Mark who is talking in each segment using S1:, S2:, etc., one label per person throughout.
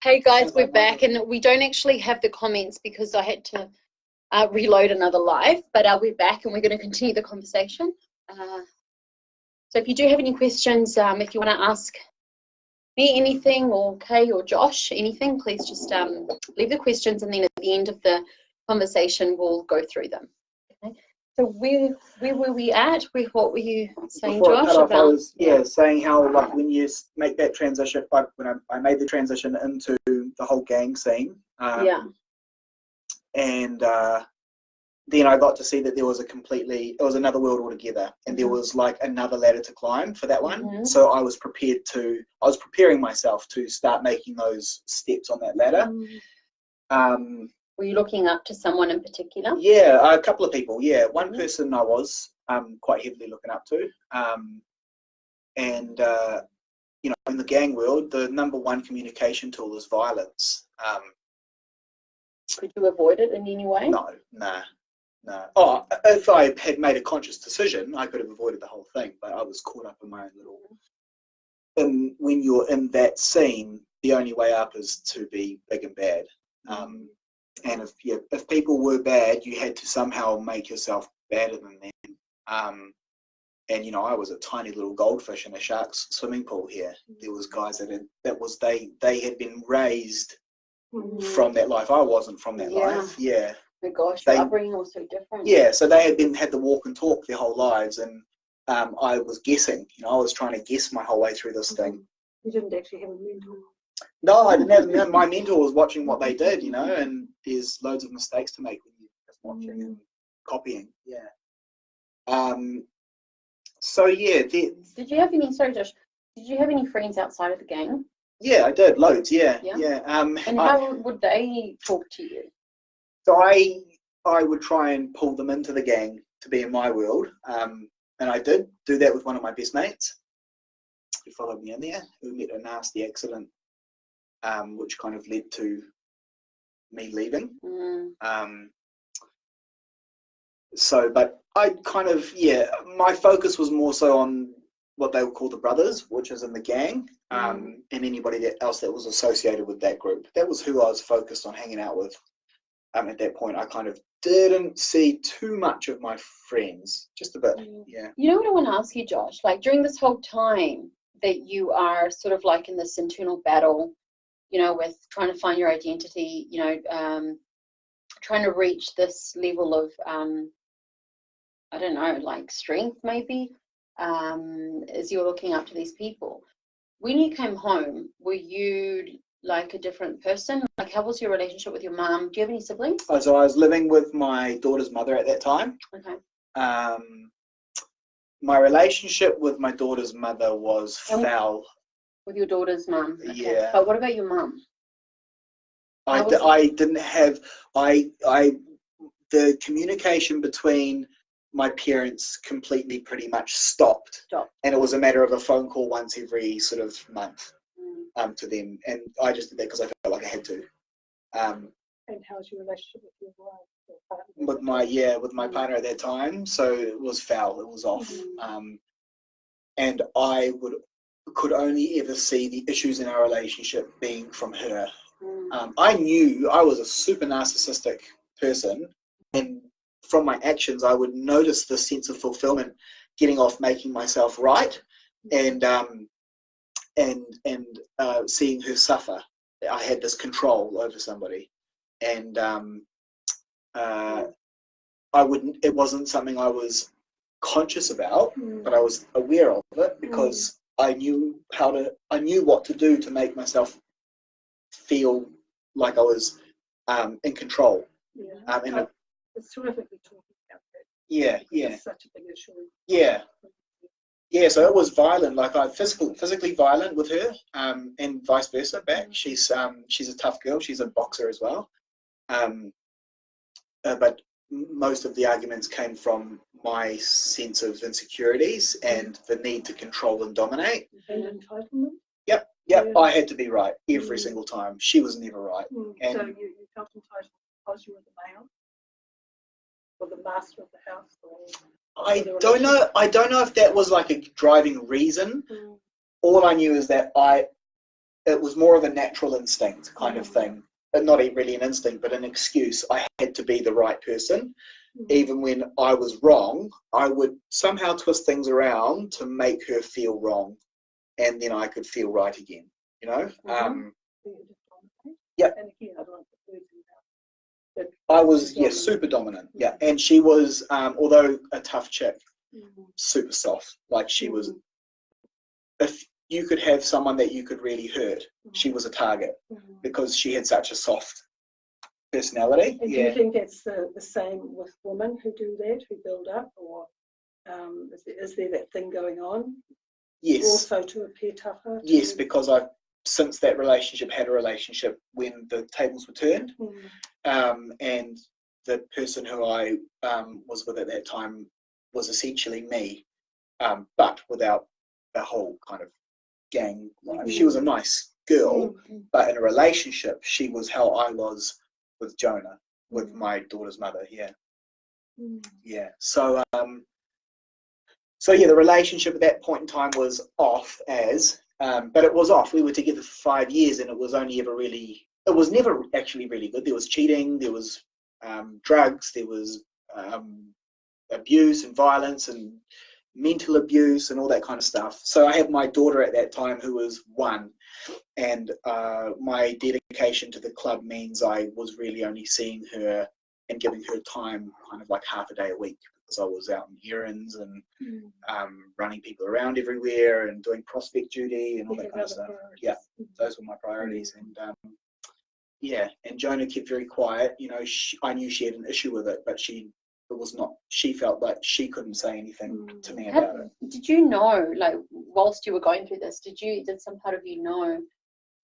S1: Hey guys, we're back, and we don't actually have the comments because I had to reload another live, but we're back and we're going to continue the conversation. So if you do have any questions, if you want to ask me anything, or Kay or Josh anything, please just leave the questions, and then at the end of the conversation we'll go through them. Okay. So where were we at? What were you saying,
S2: Before
S1: Josh?
S2: I was saying how, like, when you make that transition, like when I made the transition into the whole gang scene, and then I got to see that there was it was another world altogether, and there was like another ladder to climb for that one. So I was preparing myself to start making those steps on that ladder.
S1: Were you looking up to someone in particular?
S2: Yeah, a couple of people. Yeah, one person I was quite heavily looking up to, and you know, in the gang world, the #1 communication tool is violence.
S1: Could you avoid it in any way?
S2: No. Oh, if I had made a conscious decision, I could have avoided the whole thing, but I was caught up in my own little. And when you're in that scene, the only way up is to be big and bad. And if people were bad, you had to somehow make yourself better than them. And you know, I was a tiny little goldfish in a shark's swimming pool here. There was guys they had been raised from that life. I wasn't from that life. Yeah.
S1: Oh my gosh, your upbringing was so different.
S2: Yeah, so they had the walk and talk their whole lives, and I was guessing. You know, I was trying to guess my whole way through this thing.
S3: You didn't actually have a mentor.
S2: No, I didn't have. My mentor was watching what they did, you know, and there's loads of mistakes to make when you're just watching and copying. Yeah. So yeah.
S1: Did you have any? Sorry, Josh. Did you have any friends outside of the gang?
S2: Yeah, I did loads. Yeah.
S1: And how would they talk to you?
S2: So I would try and pull them into the gang to be in my world, and I did do that with one of my best mates who followed me in there, who met a nasty accident, which kind of led to me leaving. But I kind of, my focus was more so on what they would call the brothers, which is in the gang, and anybody else that was associated with that group. That was who I was focused on hanging out with. At that point, I kind of didn't see too much of my friends, just a bit. Yeah.
S1: You know what I want to ask you, Josh? Like, during this whole time that you are sort of like in this internal battle, you know, with trying to find your identity, you know, trying to reach this level of, I don't know, like strength maybe, as you're looking up to these people. When you came home, were you like a different person? Like, how was your relationship with your mum? Do you have any siblings?
S2: Oh, so I was living with my daughter's mother at that time.
S1: Okay.
S2: My relationship with my daughter's mother was foul.
S1: With your daughter's mum? Okay.
S2: Yeah.
S1: But what about your mum?
S2: I didn't have, the communication between my parents completely pretty much stopped. And it was a matter of a phone call once every sort of month. To them, and I just did that because I felt like I had to.
S3: And how's your relationship with your wife?
S2: With my partner at that time, so it was foul. It was off, and I could only ever see the issues in our relationship being from her. I knew I was a super narcissistic person, and from my actions, I would notice the sense of fulfillment, getting off making myself right, and seeing her suffer. I had this control over somebody, and it wasn't something I was conscious about, but I was aware of it because I knew what to do to make myself feel like I was in control.
S3: It's terrific we're talking about that.
S2: Yeah.
S3: It's such a big issue.
S2: Yeah, so it was violent. Like I physically violent with her, and vice versa back. She's a tough girl. She's a boxer as well. But most of the arguments came from my sense of insecurities and the need to control and dominate.
S3: And entitlement.
S2: Yep. I had to be right every single time. She was never right. And
S3: so you felt entitled because you were the male, or the master of the house, or
S2: I don't know if that was like a driving reason. All I knew is that it was more of a natural instinct kind of thing, but not really an instinct, but an excuse. I had to be the right person. Even when I was wrong, I would somehow twist things around to make her feel wrong, and then I could feel right again, you know? Yeah.
S3: And again, I don't want to lose you now.
S2: I was, super dominant, and she was, although a tough chick, super soft. Like, she was, if you could have someone that you could really hurt, she was a target, because she had such a soft personality.
S3: And do you think that's the same with women who do that, who build up, or is there that thing going on?
S2: Yes.
S3: Also to appear tougher?
S2: Yes, because I've, since that relationship, had a relationship when the tables were turned, and the person who I was with at that time was essentially me, but without the whole kind of gang life. She was a nice girl, but in a relationship, she was how I was with Jonah, with my daughter's mother. So the relationship at that point in time was off, but it was off. We were together for 5 years, and it was never actually really good. There was cheating, there was drugs, there was abuse and violence and mental abuse and all that kind of stuff. So I had my daughter at that time, who was 1, and my dedication to the club means I was really only seeing her and giving her time kind of like half a day a week, because I was out on errands and running people around everywhere and doing prospect duty and all that kind of stuff. Yeah, those were my priorities. And and Jonah kept very quiet. You know, I knew she had an issue with it, but she felt like she couldn't say anything to me about it.
S1: Did you know, like, whilst you were going through this, did some part of you know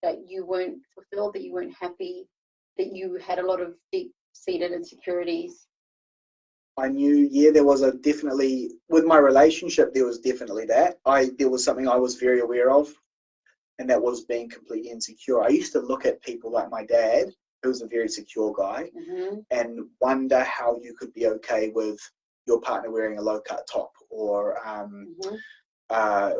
S1: that you weren't fulfilled, that you weren't happy, that you had a lot of deep-seated insecurities?
S2: I knew, there was definitely, with my relationship, there was definitely that. There was something I was very aware of, and that was being completely insecure. I used to look at people like my dad, who was a very secure guy, and wonder how you could be okay with your partner wearing a low-cut top, or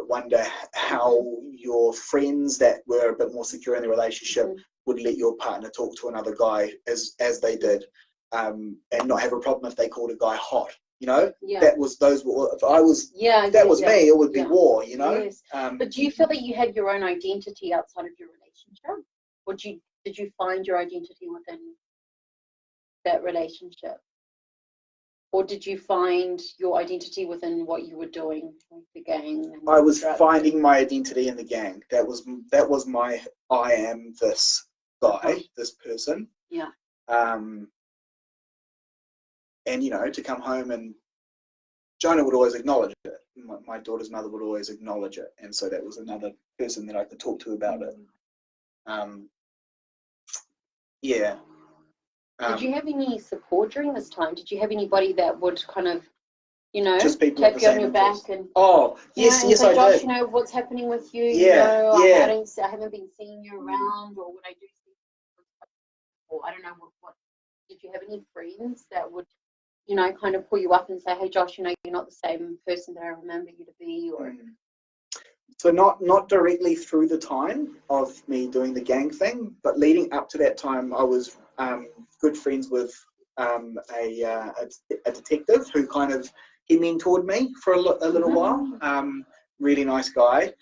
S2: wonder how your friends that were a bit more secure in the relationship would let your partner talk to another guy as they did, and not have a problem if they called a guy hot. You know, that was if I was me, it would be war. You know.
S1: Yes. But do you feel that you had your own identity outside of your relationship, or did you find your identity within that relationship, or did you find your identity within what you were doing, like the gang?
S2: I was finding my identity in the gang. That was my I am this guy, this person.
S1: Yeah.
S2: And to come home, and Jonah would always acknowledge it. My daughter's mother would always acknowledge it, and so that was another person that I could talk to about it.
S1: Did you have any support during this time? Did you have anybody that would kind of,
S2: just people
S1: tap you on your back and?
S2: Oh, yes,
S1: I
S2: Josh,
S1: did. What's happening with you?
S2: I
S1: haven't been seeing you around, or when I do see you, or I don't know what. Did you have any friends that would, kind of pull you up and say, "Hey, Josh, you're not the same person that I remember you to be," or?
S2: So not directly through the time of me doing the gang thing, but leading up to that time, I was good friends with a detective who he mentored me for a little while. Really nice guy,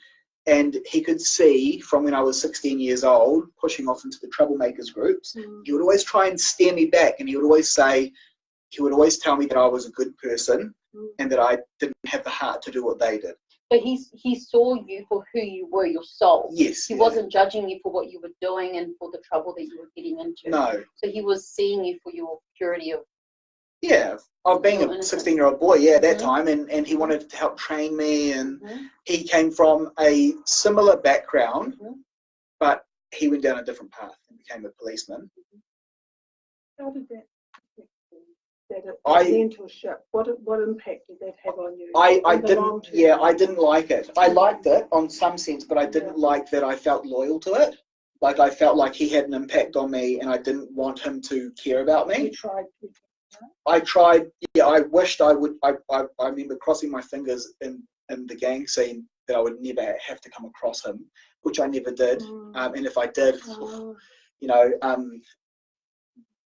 S2: and he could see from when I was 16 years old, pushing off into the troublemakers groups. He would always try and steer me back, and he would always tell me that I was a good person and that I didn't have the heart to do what they did.
S1: But he saw you for who you were, your soul.
S2: Yes.
S1: He wasn't judging you for what you were doing and for the trouble that you were getting into.
S2: No.
S1: So he was seeing you for your purity of.
S2: Yeah, of being a 16-year-old boy, at that time, and he wanted to help train me, and he came from a similar background, but he went down a different path and became a policeman.
S3: How did that mentorship, what impact did that have on you? I
S2: didn't like it. I liked it on some sense, but I didn't like that I felt loyal to it. Like, I felt like he had an impact on me, and I didn't want him to care about me.
S3: You tried.
S2: I tried. I wished I would. I remember crossing my fingers in the gang scene that I would never have to come across him, which I never did. And if I did, you know,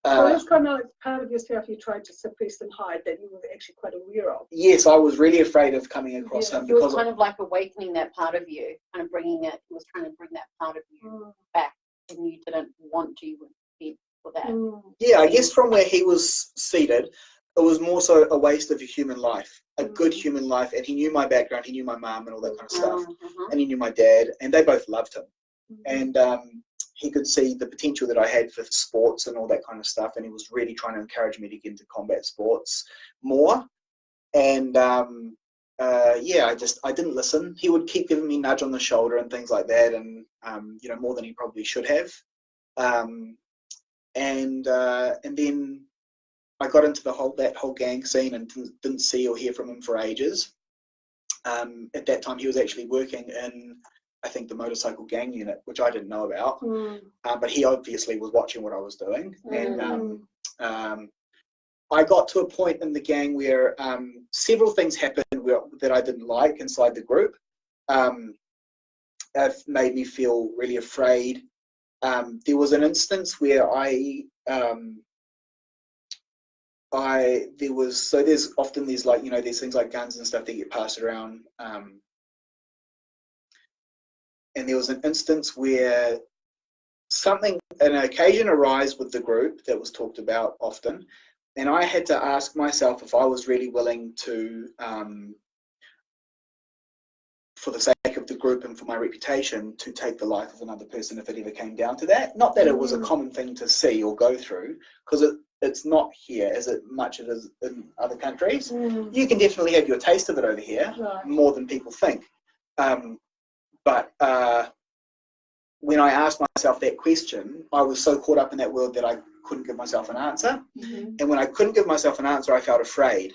S3: well, it's kind of like part of yourself you tried to suppress and hide that you were actually quite aware of.
S2: Yes, I was really afraid of coming across him.
S1: It was kind of like awakening that part of you, kind of bringing it. He was trying to bring that part of you back, and you didn't want to. You were prepared for that.
S2: Yeah, I guess from where he was seated, it was more so a waste of a human life, a good human life. And he knew my background, he knew my mum and all that kind of stuff, and he knew my dad, and they both loved him. And he could see the potential that I had for sports and all that kind of stuff, and he was really trying to encourage me to get into combat sports more. And yeah, I didn't listen. He would keep giving me nudge on the shoulder and things like that, and you know, more than he probably should have. And then I got into that whole gang scene and didn't see or hear from him for ages. At that time, he was actually working in, I think, the motorcycle gang unit, which I didn't know about. But he obviously was watching what I was doing. And I got to a point in the gang where several things happened that I didn't like inside the group. It made me feel really afraid. There was an instance where there's often these, like, you know, there's things like guns and stuff that get passed around. And there was an instance where an occasion arose with the group that was talked about often, and I had to ask myself if I was really willing to, for the sake of the group and for my reputation, to take the life of another person if it ever came down to that. Not that it was a common thing to see or go through, because it's not here as much as it is in other countries. You can definitely have your taste of it over here, more than people think. But when I asked myself that question, I was so caught up in that world that I couldn't give myself an answer. And when I couldn't give myself an answer, I felt afraid,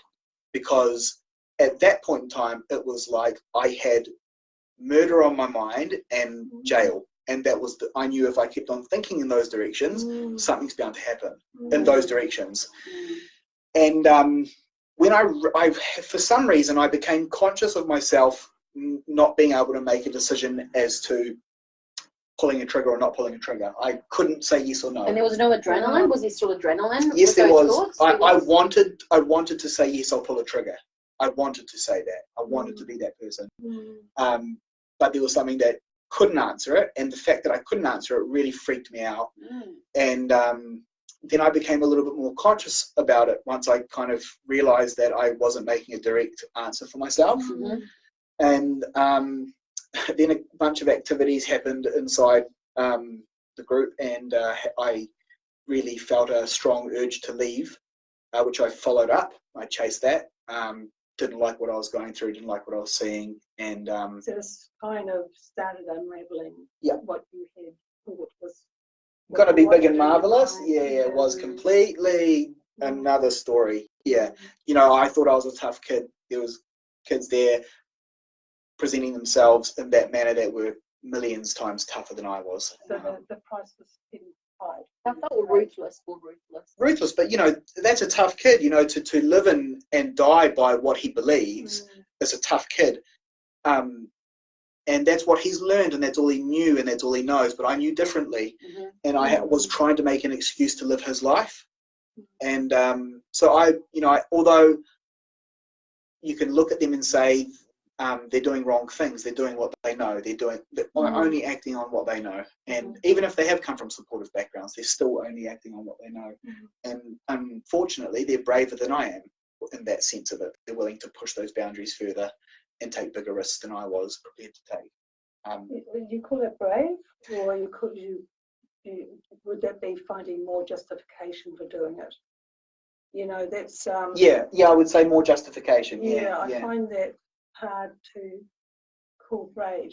S2: because at that point in time, it was like I had murder on my mind and jail. And that was, I knew if I kept on thinking in those directions, something's bound to happen in those directions. And when I, for some reason, I became conscious of myself not being able to make a decision as to pulling a trigger or not pulling a trigger. I couldn't say yes or no.
S1: And there was no adrenaline? Was there still adrenaline?
S2: Yes, there was. I wanted to say yes, I'll pull a trigger. I wanted to say that. I wanted to be that person. But there was something that couldn't answer it, and the fact that I couldn't answer it really freaked me out. And then I became a little bit more conscious about it once I kind of realized that I wasn't making a direct answer for myself. And then a bunch of activities happened inside the group, and I really felt a strong urge to leave, which I followed up. I chased that. Didn't like what I was going through, didn't like what I was seeing. And
S3: so this kind of started unraveling what you had thought was
S2: going to be big and marvelous. It was completely another story. You know, I thought I was a tough kid. There was kids there presenting themselves in that manner that were millions times tougher than I was.
S3: So the price was getting high.
S1: I felt ruthless.
S2: Ruthless, but you know, that's a tough kid. You know, to live in and die by what he believes is a tough kid. And that's what he's learned, and that's all he knew, and that's all he knows. But I knew differently, and I was trying to make an excuse to live his life. And so although you can look at them and say they're doing wrong things, they're doing what they know, they're only acting on what they know. And even if they have come from supportive backgrounds, they're still only acting on what they know. And unfortunately, they're braver than I am in that sense of it. They're willing to push those boundaries further and take bigger risks than I was prepared to take.
S3: You call it brave, or would that be finding more justification for doing it? You know, that's
S2: I would say more justification.
S3: I find that hard to call brave.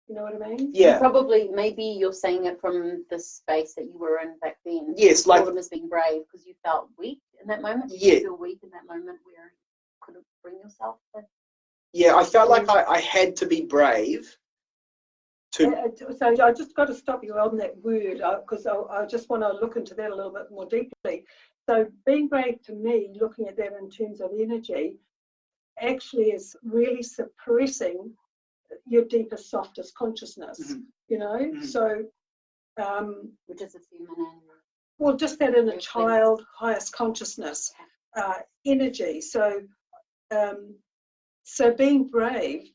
S3: You know what I mean?
S1: Yeah. Probably, maybe you're saying it from the space that you were in back then.
S2: Yes, like
S1: them as being brave because you felt weak in that moment. Did you feel weak in that moment where you couldn't bring yourself to?
S2: Yeah, I felt like I had to be brave.
S3: So I just got to stop you on that word, because I just want to look into that a little bit more deeply. So being brave to me, looking at that in terms of energy, actually is really suppressing your deepest, softest consciousness, you know. So,
S1: which is a feminine.
S3: well, just that inner child, highest consciousness, energy. So, so being brave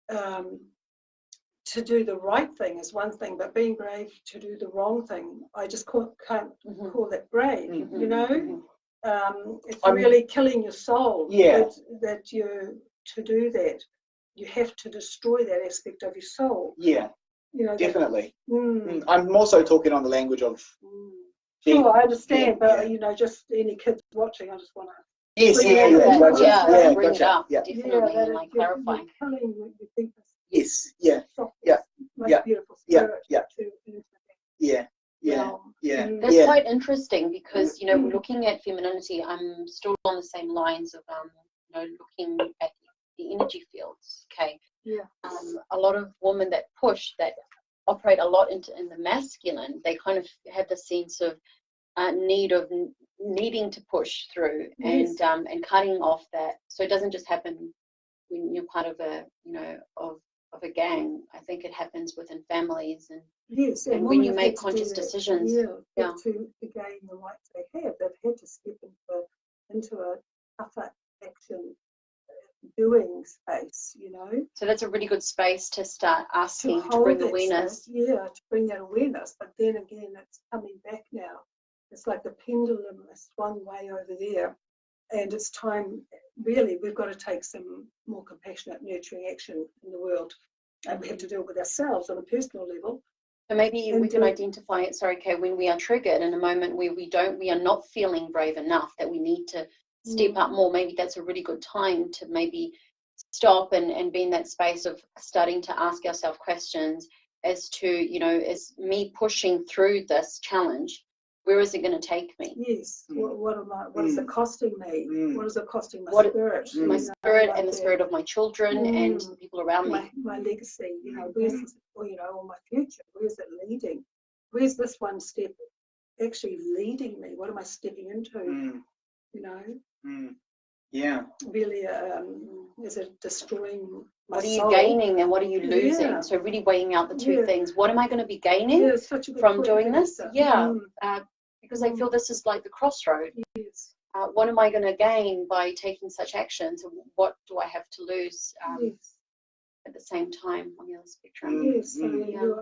S3: to do the right thing is one thing, but being brave to do the wrong thing, I just can't call that brave, you know. It's really killing your soul. That you, to do that, you have to destroy that aspect of your soul.
S2: Yeah,
S3: you know,
S2: definitely. I'm also talking on the language of.
S3: Sure, I understand, but you know, just any kids watching, I just want to.
S2: Yes,
S1: Bring it up, definitely, and like clarify.
S3: Killing your deepest.
S2: Yes,
S3: most beautiful spirit.
S1: That's quite interesting because, you know, looking at femininity, I'm still on the same lines of, you know, looking at the energy fields. Okay.
S3: Yeah.
S1: A lot of women that push, that operate a lot in the masculine, they kind of have the sense of needing to push through and cutting off that, so it doesn't just happen when you're part of a, you know, of a gang. I think it happens within families and when you make conscious decisions.
S3: To gain the rights they have, they've had to step into a tougher action doing space, you know.
S1: So that's a really good space to start asking to bring awareness.
S3: Space, to bring that awareness. But then again, it's coming back now. It's like the pendulum has swung way over there, and it's time. Really, we've got to take some more compassionate, nurturing action in the world, and we have to do it with ourselves on a personal level.
S1: So maybe we can identify it. Sorry, Kay, when we are triggered in a moment where we are not feeling brave enough, that we need to step up more. Maybe that's a really good time to maybe stop and be in that space of starting to ask ourselves questions as to, you know, is me pushing through this challenge, where is it going to take me?
S3: Yes. What is it costing me? What is it costing my spirit?
S1: My spirit and the spirit of my children and the people around me.
S3: My legacy, you know, where's this, or, you know, or my future, where's it leading? Where's this one step actually leading me? What am I stepping into? You know? Really, is it destroying my soul?
S1: What are you gaining and what are you losing? So really weighing out the two things. What am I going to be gaining from doing this? Because I feel this is like the crossroad. What am I going to gain by taking such actions? And what do I have to lose at the same time on the other spectrum?
S3: So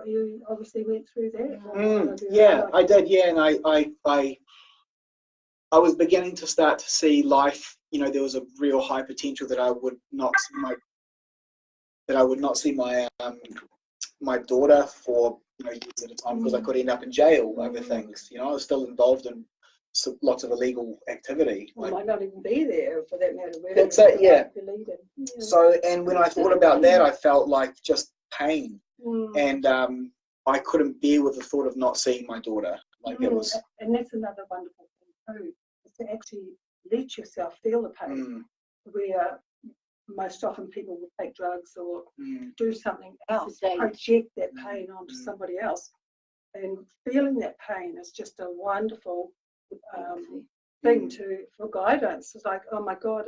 S3: you obviously went through that.
S2: I did. And I was beginning to start to see life. You know, there was a real high potential that I would not see my my daughter for, you know, years at a time, because I could end up in jail over things. You know, I was still involved in lots of illegal activity.
S3: I might not even be there for that matter.
S2: That's it. So, and when I thought about that, I felt like just pain, and I couldn't bear with the thought of not seeing my daughter. Like it was.
S3: And that's another wonderful thing too, is to actually let yourself feel the pain. Where most often people will take drugs or do something else, project that pain onto somebody else, and feeling that pain is just a wonderful thing for guidance. It's like, oh my God,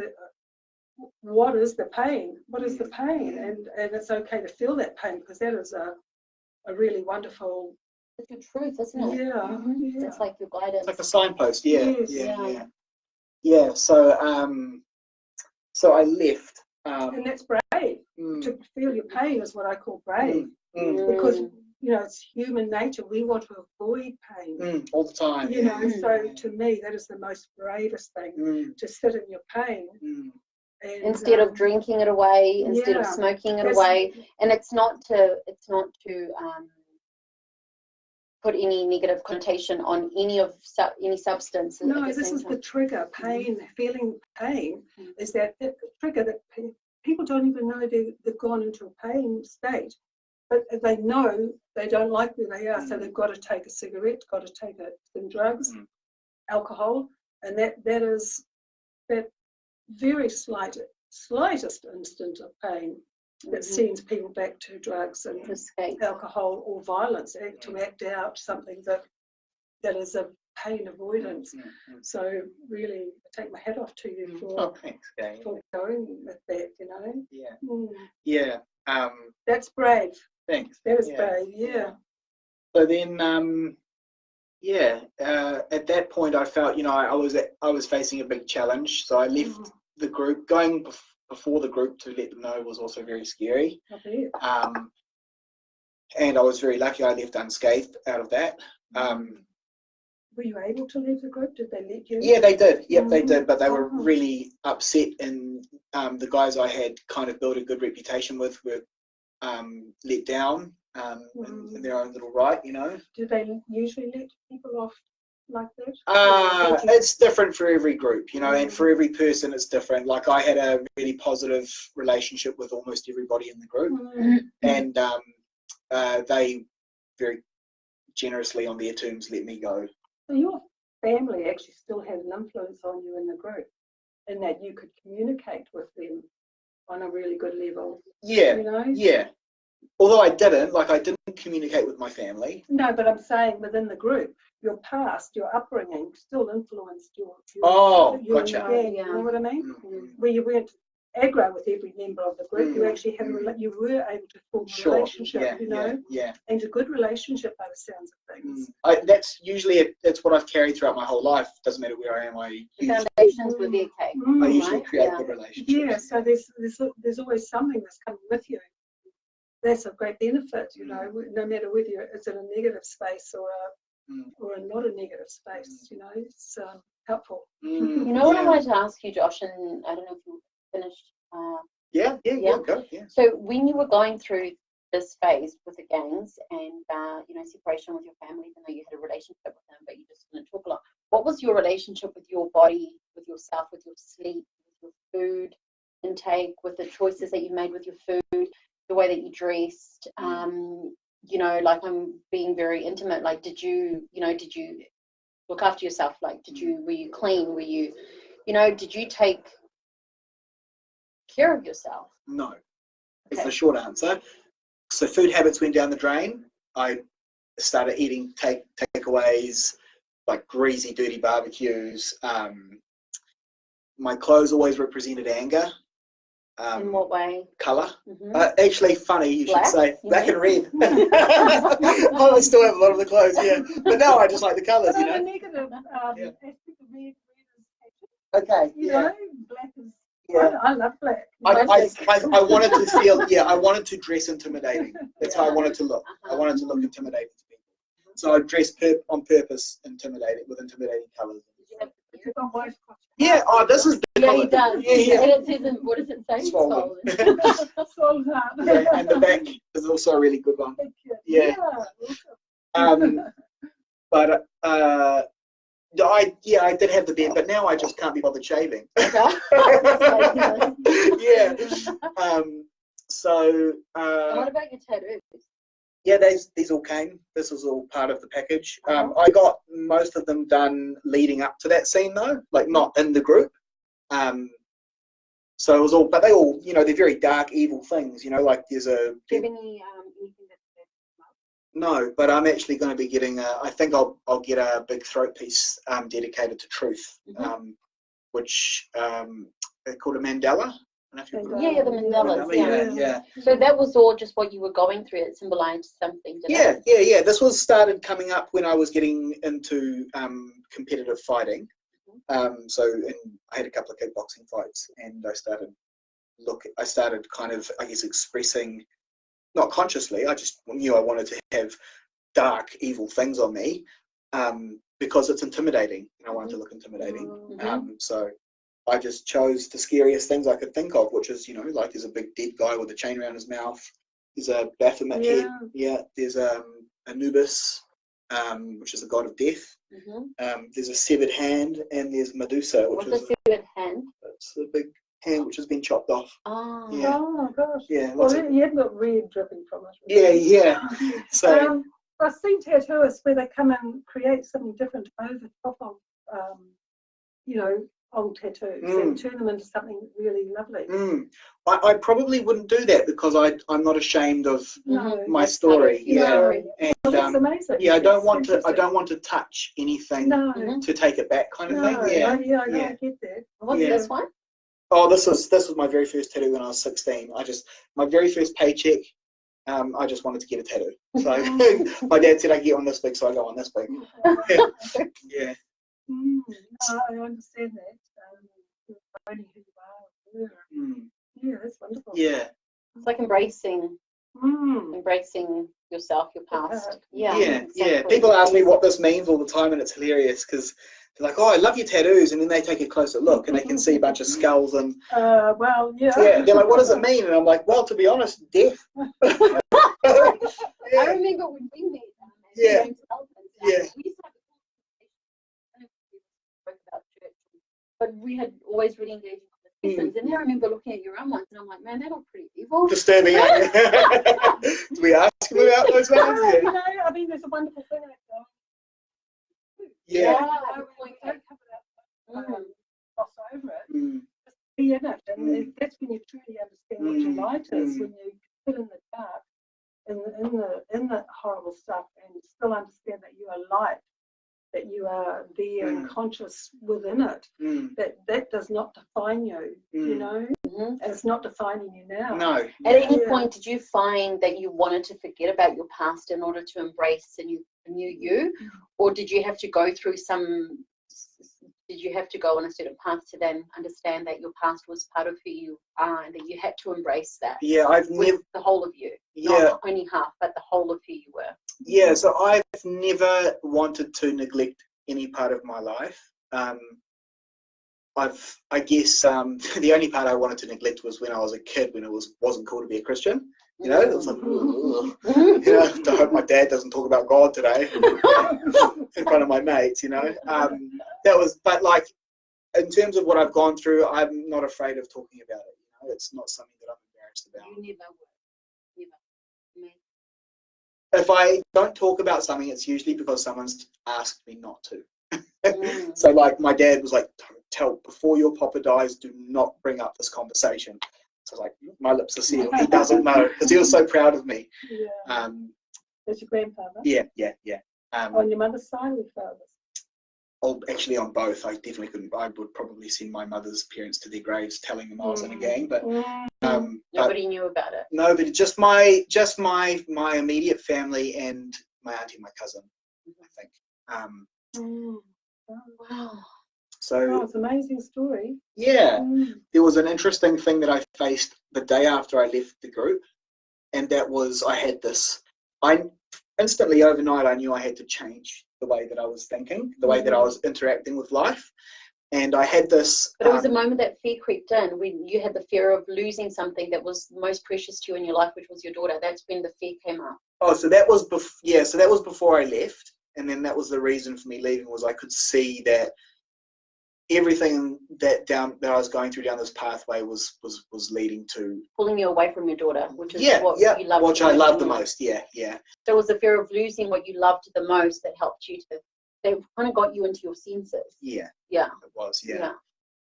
S3: what is the pain? What is the pain? And it's okay to feel that pain, because that is a really wonderful.
S1: It's your truth, isn't it? It's like your guidance.
S2: It's like a signpost. So I left.
S3: And that's brave. To feel your pain is what I call brave. Because, you know, it's human nature. We want to avoid pain.
S2: All the time.
S3: You know, so to me, that is the most bravest thing, to sit in your pain. And,
S1: instead of drinking it away, instead of smoking it away. And it's not to put any negative connotation on any substance.
S3: No, this is the trigger. Pain, feeling pain is that trigger that people don't even know they've gone into a pain state, but they know they don't like where they are, so they've got to take a cigarette, got to take some drugs, alcohol, and that is that very slightest instant of pain that sends people back to drugs and alcohol or violence, to act out something that is a pain avoidance. So really, I take my hat off to you for going with that, you know. That's brave.
S2: Thanks.
S3: That is
S2: Yeah.
S3: brave, yeah.
S2: So then, at that point, I felt, I was facing a big challenge. So I left the group. Going before the group to let them know was also very scary.
S3: I bet.
S2: And I was very lucky. I left unscathed out of that.
S3: Were you able to leave the group? Did they let you?
S2: Yeah, they did. Yep, they did. But they were really upset, and the guys I had kind of built a good reputation with were let down in their own little right,
S3: Do they usually let people off like that?
S2: It's different for every group, and for every person it's different. Like I had a really positive relationship with almost everybody in the group, and they very generously on their terms let me go.
S3: So your family actually still had an influence on you in the group, in that you could communicate with them on a really good level.
S2: Yeah, yeah. Although I didn't communicate with my family.
S3: No, but I'm saying within the group, your past, your upbringing still influenced your
S2: gotcha.
S3: Gang, you know what I mean? Where you weren't aggro with every member of the group, you actually had you were able to form a relationship, and a good relationship by the sounds of things.
S2: That's usually that's what I've carried throughout my whole life. Doesn't matter where I am. I
S1: foundations were there, Kate.
S2: I usually create good relationships.
S3: Yeah, so there's always something that's coming with you. That's a great benefit, no matter whether it's in a negative space or not a negative space, it's helpful.
S1: What I wanted to ask you, Josh, and I don't know if you finished.
S2: Yeah.
S1: So when you were going through this phase with the gangs and, separation with your family, even though you had a relationship with them, but you just didn't talk a lot, what was your relationship with your body, with yourself, with your sleep, with your food intake, with the choices that you made with your food, the way that you dressed, like I'm being very intimate, like did you look after yourself? Like were you clean? Were you, did you take care of yourself?
S2: No. It's the short answer. So food habits went down the drain. I started eating takeaways, like greasy, dirty barbecues. My clothes always represented anger.
S1: In what way?
S2: Colour. Actually, funny you
S1: Black?
S2: should say. Black and red. I still have a lot of the clothes, yeah. But no, I just like the colours,
S3: The negative aspect of red is
S2: okay,
S3: black is.
S2: Yeah.
S3: I love black.
S2: I wanted to feel, I wanted to dress intimidating. That's how I wanted to look. I wanted to look intimidating to people. So I dressed on purpose with intimidating colours. Yeah, this is the colour.
S1: He does.
S2: Yeah.
S1: And it says, what does it say?
S2: Swollen.
S3: Swollen.
S2: And the back is also a really good one. Yeah. But I did have the beard, but now I just can't be bothered shaving. Yeah. So.
S1: And what about your tattoos?
S2: Yeah, these all came. This was all part of the package. I got most of them done leading up to that scene, though, like not in the group. So it was all, but they all, they're very dark, evil things. Like there's a.
S1: Do you have any anything that's
S2: no, but I'm actually going to be getting I think I'll get a big throat piece dedicated to truth, which they're called a mandala.
S1: The mandalas.
S2: Yeah.
S1: So that was all just what you were going through. It symbolized something.
S2: Yeah. This was started coming up when I was getting into competitive fighting. So I had a couple of kickboxing fights, and I started kind of, I guess, expressing, not consciously. I just knew I wanted to have dark, evil things on me because it's intimidating. I wanted to look intimidating. So I just chose the scariest things I could think of, which is, like there's a big dead guy with a chain around his mouth. There's a Baphomet head. Yeah. There's Anubis, which is the god of death. There's a severed hand, and there's Medusa, which is
S1: a severed hand.
S2: It's a big hand which has been chopped off.
S3: Oh, oh gosh.
S2: Yeah.
S3: Well, you have got red dripping from it.
S2: Yeah. So
S3: I've seen tattooists where they come and create something different over top of, old tattoos and turn them into something really lovely.
S2: I probably wouldn't do that because I'm not ashamed of my story. And
S3: that's amazing.
S2: Yeah, I don't want to touch anything to take it back, kind of thing.
S3: I get that.
S1: What's this one?
S2: Oh, this was my very first tattoo when I was 16. My very first paycheck, I just wanted to get a tattoo. So my dad said I get on this big, so I go on this big. Yeah.
S3: I understand that. Finding who you are. Yeah, that's wonderful.
S2: Yeah.
S1: It's like embracing yourself, your past.
S2: Yeah.
S1: Exactly.
S2: People ask me what this means all the time, and it's hilarious because they're like, "Oh, I love your tattoos," and then they take a closer look and they can see a bunch of skulls and.
S3: Well, yeah.
S2: Yeah. They're like, "What does it mean?" And I'm like, "Well, to be honest, death."
S1: I remember when we met.
S2: Yeah.
S1: We used to have a conversation about church, but we had always really engaging conversations. And then I remember looking at your own ones, and I'm like, man, they look pretty evil.
S2: Disturbing. Do we ask him about those ones?
S3: You know, I mean, there's a wonderful thing in it.
S2: Yeah.
S3: I really don't cover that gloss over it. Just be in it, and that's when you truly understand what your light is. When you sit in the dark, in the horrible stuff, and still understand that you are light, that you are there and conscious within it. That does not define you, you know, and it's not defining you now.
S2: No.
S1: At any point, did you find that you wanted to forget about your past in order to embrace a new you, or did you have to go through did you have to go on a certain path to then understand that your past was part of who you are and that you had to embrace that?
S2: Yeah, I've never
S1: the whole of you, not only half, but the whole of who you were.
S2: Yeah, so I've never wanted to neglect any part of my life. I guess the only part I wanted to neglect was when I was a kid, when it wasn't cool to be a Christian. You know, it was like, you know, I hope my dad doesn't talk about God today in front of my mates. You know, but like in terms of what I've gone through, I'm not afraid of talking about it. You know, it's not something that I'm embarrassed about.
S1: You never were. Never.
S2: If I don't talk about something, it's usually because someone's asked me not to. So like my dad was like, tell before your papa dies, do not bring up this conversation. So I was like, my lips are sealed. He doesn't know because he was so proud of me.
S3: Yeah. That's your grandfather?
S2: Yeah.
S3: On your mother's side or your father's?
S2: Oh, actually on both. I definitely couldn't. I would probably send my mother's parents to their graves telling them I was in a gang, but
S1: nobody knew about it.
S2: Nobody, just my immediate family and my auntie and my cousin, I think.
S1: Wow.
S2: So
S3: it's an amazing story.
S2: Yeah. There was an interesting thing that I faced the day after I left the group, and that was I instantly overnight I knew I had to change the way that I was thinking, the way that I was interacting with life. And I had this...
S1: But it was a moment that fear crept in, when you had the fear of losing something that was most precious to you in your life, which was your daughter. That's when the fear came up.
S2: Oh, so that was before I left. And then that was the reason for me leaving, was I could see that everything that I was going through down this pathway was leading to...
S1: pulling you away from your daughter, which is what you loved
S2: which I loved the most, yeah.
S1: So it was the fear of losing what you loved the most that helped you they kind of got you into your senses.
S2: Yeah.
S1: Yeah.
S2: It was, yeah.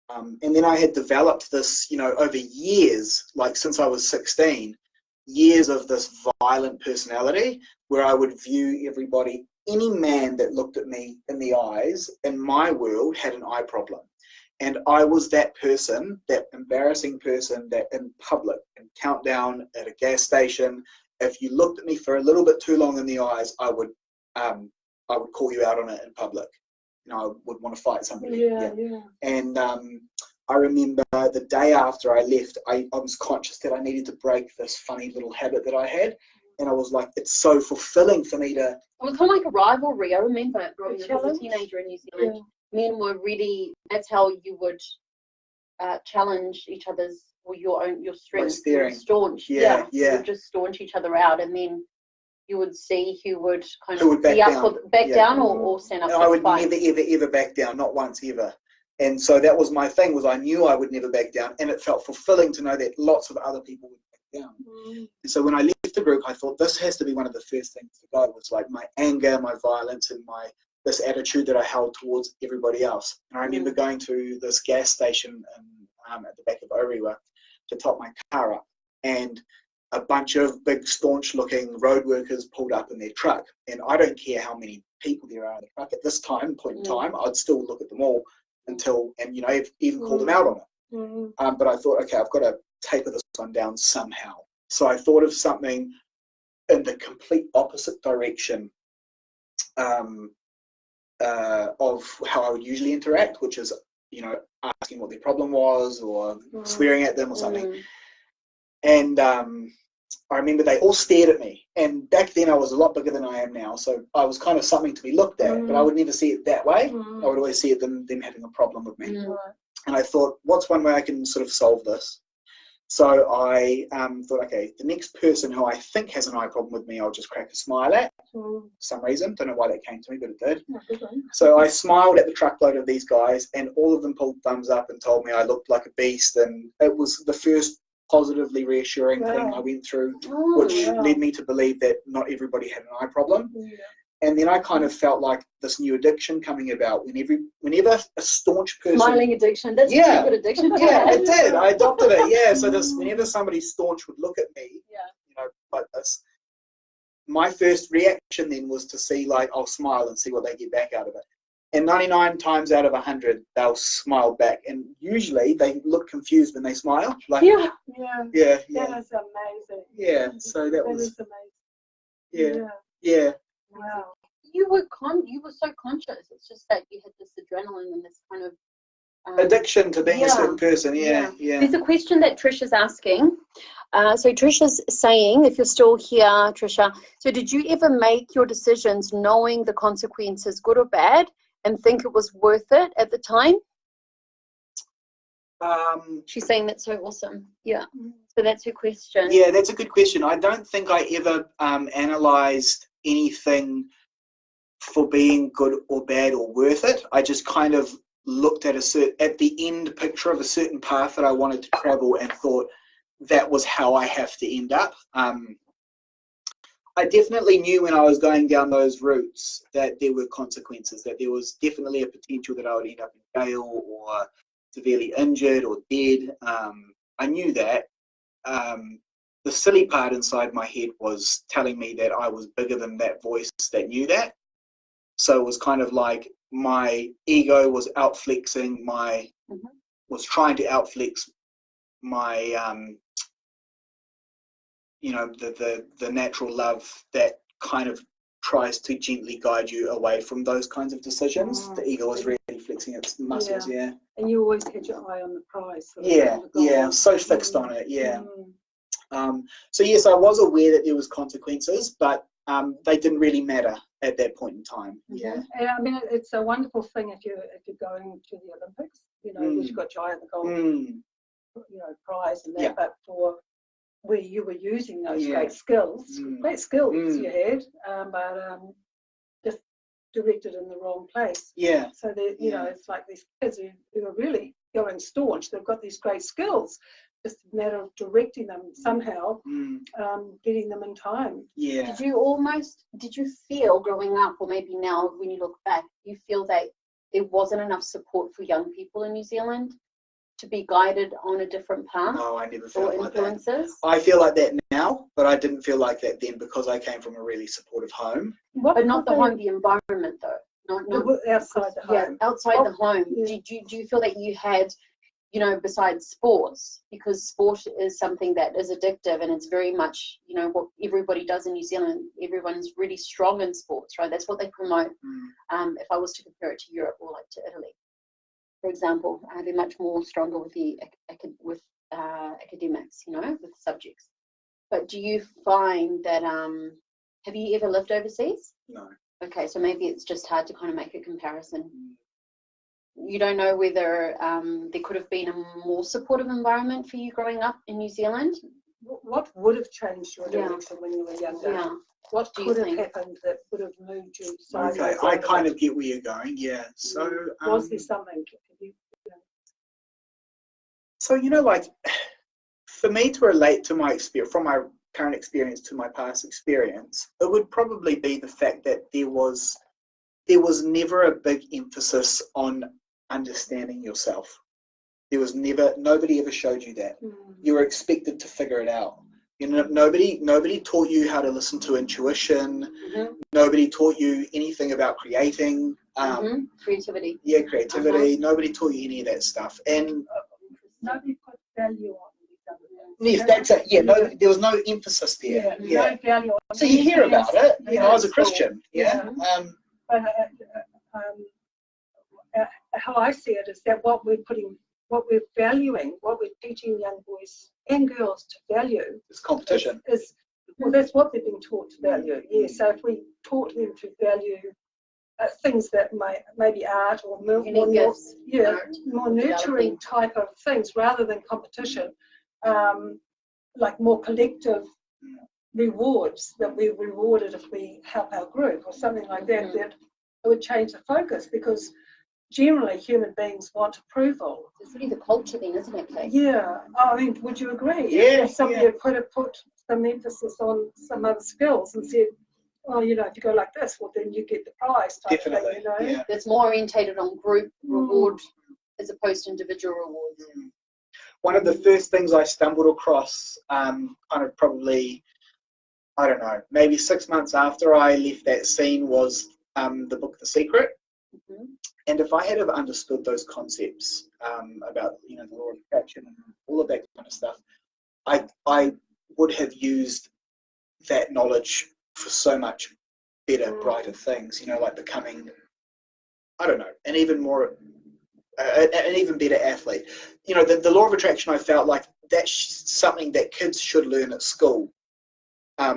S2: And then I had developed this, over years, like since I was 16, years of this violent personality where I would view everybody, any man that looked at me in the eyes, in my world, had an eye problem. And I was that person, that embarrassing person that in public, in Countdown, at a gas station, if you looked at me for a little bit too long in the eyes, I would call you out on it in public. I would want to fight somebody.
S3: Yeah.
S2: And I remember the day after I left, I was conscious that I needed to break this funny little habit that I had. And I was like, it's so fulfilling for me to...
S1: It was kind of like a rivalry. I remember growing up as a teenager in New Zealand. Men were really... That's how you would challenge each other's, or your strength. You would staunch. You would just staunch each other out, and then you would see who would back down or stand up.
S2: No, I would never back down, not once ever. And so that was my thing, was I knew I would never back down, and it felt fulfilling to know that lots of other people would back down. And so when I left the group, I thought this has to be one of the first things to go. It was like my anger, my violence, and this attitude that I held towards everybody else. And I remember going to this gas station at the back of Orewa to top my car up, and a bunch of big, staunch-looking road workers pulled up in their truck. And I don't care how many people there are in the truck at this point in time, I'd still look at them all until, and even call them out on it. But I thought, okay, I've got to taper this one down somehow. So I thought of something in the complete opposite direction of how I would usually interact, which is, you know, asking what their problem was or swearing at them or something. And I remember they all stared at me. And back then I was a lot bigger than I am now. So I was kind of something to be looked at, but I would never see it that way. I would always see it them having a problem with me. And I thought, what's one way I can sort of solve this? So I thought, okay, the next person who I think has an eye problem with me, I'll just crack a smile at for some reason. Don't know why that came to me, but it did. So I smiled at the truckload of these guys, and all of them pulled thumbs up and told me I looked like a beast. And it was the first positively reassuring thing I went through, which led me to believe that not everybody had an eye problem. And then I kind of felt like this new addiction coming about. Whenever a staunch person...
S1: Smiling addiction. That's a pretty good addiction.
S2: Yeah, I did. I adopted it. Yeah, so whenever somebody staunch would look at me, you know, like this, my first reaction then was to see, like, I'll smile and see what they get back out of it. And 99 times out of 100, they'll smile back. And usually they look confused when they smile. Like, yeah. That
S3: is amazing.
S2: Yeah, so that was
S3: amazing.
S2: Yeah.
S3: Wow.
S1: You were so conscious. It's just that you had this adrenaline and this kind of
S2: addiction to being a certain person. Yeah.
S1: There's a question that Trish is asking. So Trish is saying, if you're still here, Trisha, so did you ever make your decisions knowing the consequences, good or bad, and think it was worth it at the time? She's saying that's so awesome. Yeah. So that's her question.
S2: Yeah, that's a good question. I don't think I ever analysed anything for being good or bad or worth it. I just kind of looked at the end picture of a certain path that I wanted to travel and thought that was how I have to end up. I definitely knew when I was going down those routes that there were consequences, that there was definitely a potential that I would end up in jail or severely injured or dead. I knew that. The silly part inside my head was telling me that I was bigger than that voice that knew that. So it was kind of like my ego was outflexing was trying to outflex my, you know, the natural love that kind of tries to gently guide you away from those kinds of decisions. The ego was really flexing its muscles,
S3: And you always had your eye on the prize.
S2: So fixed on it, so yes, I was aware that there was consequences, but they didn't really matter at that point in time.
S3: And I mean, it's a wonderful thing if you're going to the Olympics, you know, because you've got your eye on the gold, you know, prize and that, but for where you were using those great skills you had, but just directed in the wrong place. So that, you know, it's like these kids who are really going staunch, they've got these great skills. Just a matter of directing them somehow, getting them in time.
S1: Did you feel growing up, or maybe now when you look back, you feel that there wasn't enough support for young people in New Zealand to be guided on a different path?
S2: No, I never felt like
S1: influences?
S2: That. I feel like that now, but I didn't feel like that then because I came from a really supportive home.
S1: But not the home, the environment though. Not
S3: outside the home.
S1: Outside the home. Do you feel that you had, you know, besides sports, because sport is something that is addictive and it's very much, you know, what everybody does in New Zealand. Everyone's really strong in sports, right? That's what they promote. If I was to compare it to Europe or like to Italy, for example, they're much more stronger with the academics, you know, with subjects. But do you find that, have you ever lived overseas?
S2: No.
S1: Okay, so maybe it's just hard to kind of make a comparison. You don't know whether there could have been a more supportive environment for you growing up in New Zealand?
S3: What would have changed your direction when you were younger? What could have happened that would have moved you sideways?
S2: Okay, I kind of get where you're going, So
S3: was there something?
S2: So, you know, like, for me to relate to my experience, from my current experience to my past experience, it would probably be the fact that there was never a big emphasis on understanding yourself. Nobody ever showed you that. You were expected to figure it out. You know, nobody taught you how to listen to intuition. Nobody taught you anything about creating.
S1: Creativity.
S2: Yeah, creativity. Nobody taught you any of that stuff. And
S3: nobody put value on each other.
S2: Yes, that's it. Yeah, no, there was no emphasis there.
S3: No value on.
S2: So you hear about it, you know, as a
S1: it's
S2: Christian. Yeah.
S3: But how I see it is that what we're valuing, what we're teaching young boys and girls to value
S2: It's competition.
S3: Well, that's what they've been taught to value. Yeah. So if we taught them to value things that maybe art or more nurturing type of things rather than competition, like more collective rewards, that we're rewarded if we help our group or something like that, that it would change the focus, because generally human beings want approval.
S1: It's really the culture then, isn't it, Kate?
S3: Yeah. I mean, would you agree?
S2: Yeah.
S3: If somebody had put some emphasis on some other skills and said, well, you know, if you go like this, well, then you get the prize type of thing, you know?
S2: Yeah.
S1: It's more orientated on group reward as opposed to individual rewards.
S2: One of the first things I stumbled across, kind of probably, I don't know, maybe 6 months after I left that scene, was the book The Secret. And if I had have understood those concepts about, you know, the law of attraction and all of that kind of stuff, I would have used that knowledge for so much better, brighter things, you know, like becoming, I don't know, an even better athlete. You know, the law of attraction, I felt like that's something that kids should learn at school,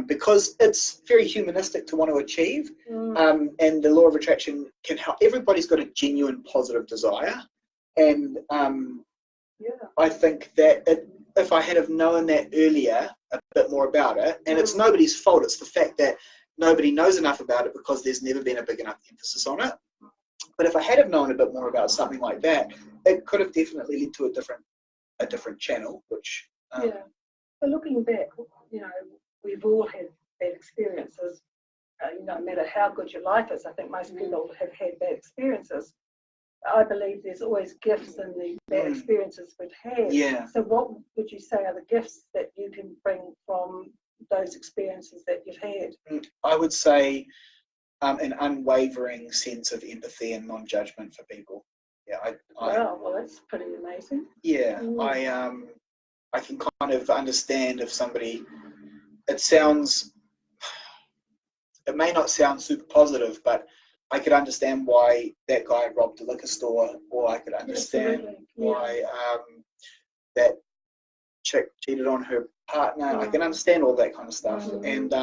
S2: because it's very humanistic to want to achieve, and the law of attraction can help. Everybody's got a genuine positive desire, and I think that if I had have known that earlier, a bit more about it, and it's nobody's fault, it's the fact that nobody knows enough about it because there's never been a big enough emphasis on it. But if I had have known a bit more about something like that, it could have definitely led to a different channel. Which
S3: But looking back, you know, we've all had bad experiences. You know, no matter how good your life is, I think most people have had bad experiences. I believe there's always gifts in the bad experiences we've had.
S2: Yeah.
S3: So what would you say are the gifts that you can bring from those experiences that you've had?
S2: I would say an unwavering sense of empathy and non-judgment for people. Yeah,
S3: Wow, well, that's pretty amazing.
S2: Yeah, I can kind of understand if somebody. It may not sound super positive, but I could understand why that guy robbed a liquor store, or I could understand why that chick cheated on her partner. I can understand all that kind of stuff, and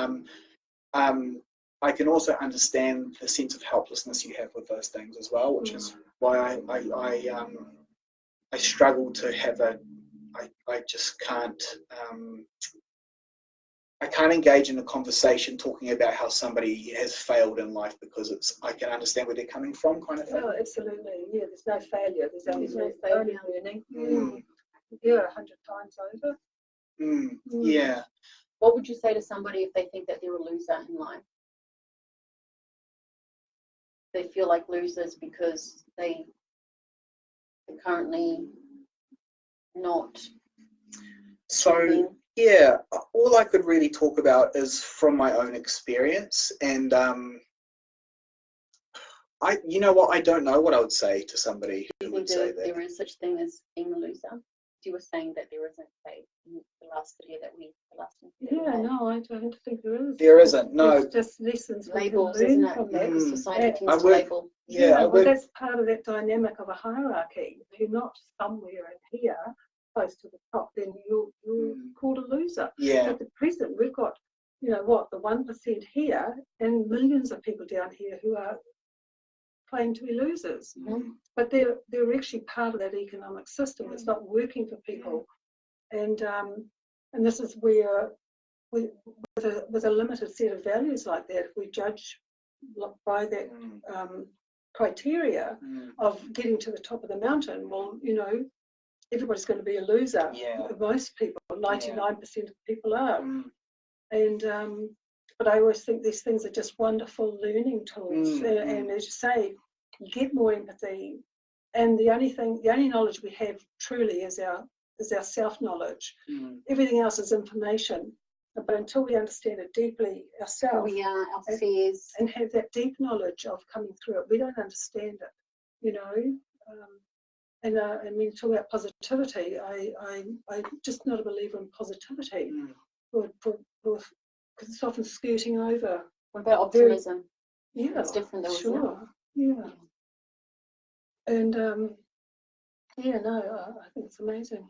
S2: I can also understand the sense of helplessness you have with those things as well, which is why I struggle to have I just can't. I can't engage in a conversation talking about how somebody has failed in life, because I can understand where they're coming from, kind of thing.
S3: Oh, absolutely. Yeah, there's no failure. There's only learning. Yeah, 100 times over.
S2: Yeah.
S1: What would you say to somebody if they think that they're a loser in life? They feel like losers because they are currently not.
S2: So. Yeah, all I could really talk about is from my own experience, and you know what, I don't know what I would say to somebody who would say that.
S1: There is such thing as being a loser? You were saying that there isn't, say, in the last video that we,
S3: no, I don't think there is.
S2: There isn't, no.
S3: It's just lessons
S1: labels, isn't it?
S3: From that.
S1: Society tends to label.
S3: Well, that's part of that dynamic of a hierarchy. If you're not somewhere in here, close to the top, then you're called a loser.
S2: Yeah.
S3: At the present, we've got, you know what, the 1% here and millions of people down here who are claim to be losers. But they're actually part of that economic system that's not working for people. And this is where with a limited set of values like that, if we judge by that criteria of getting to the top of the mountain, well, you know, everybody's going to be a loser. Most people, 99% of people are. And but I always think these things are just wonderful learning tools. And as you say, you get more empathy. And the only knowledge we have truly is our self-knowledge. Everything else is information. But until we understand it deeply ourselves,
S1: our fears,
S3: and have that deep knowledge of coming through it, we don't understand it. You know. And when you talk about positivity, I'm just not a believer in positivity. Because it's often skirting over.
S1: What about optimism?
S3: Yeah,
S1: it's different though,
S3: sure.
S1: isn't
S3: Yeah. And yeah, no, I think it's amazing.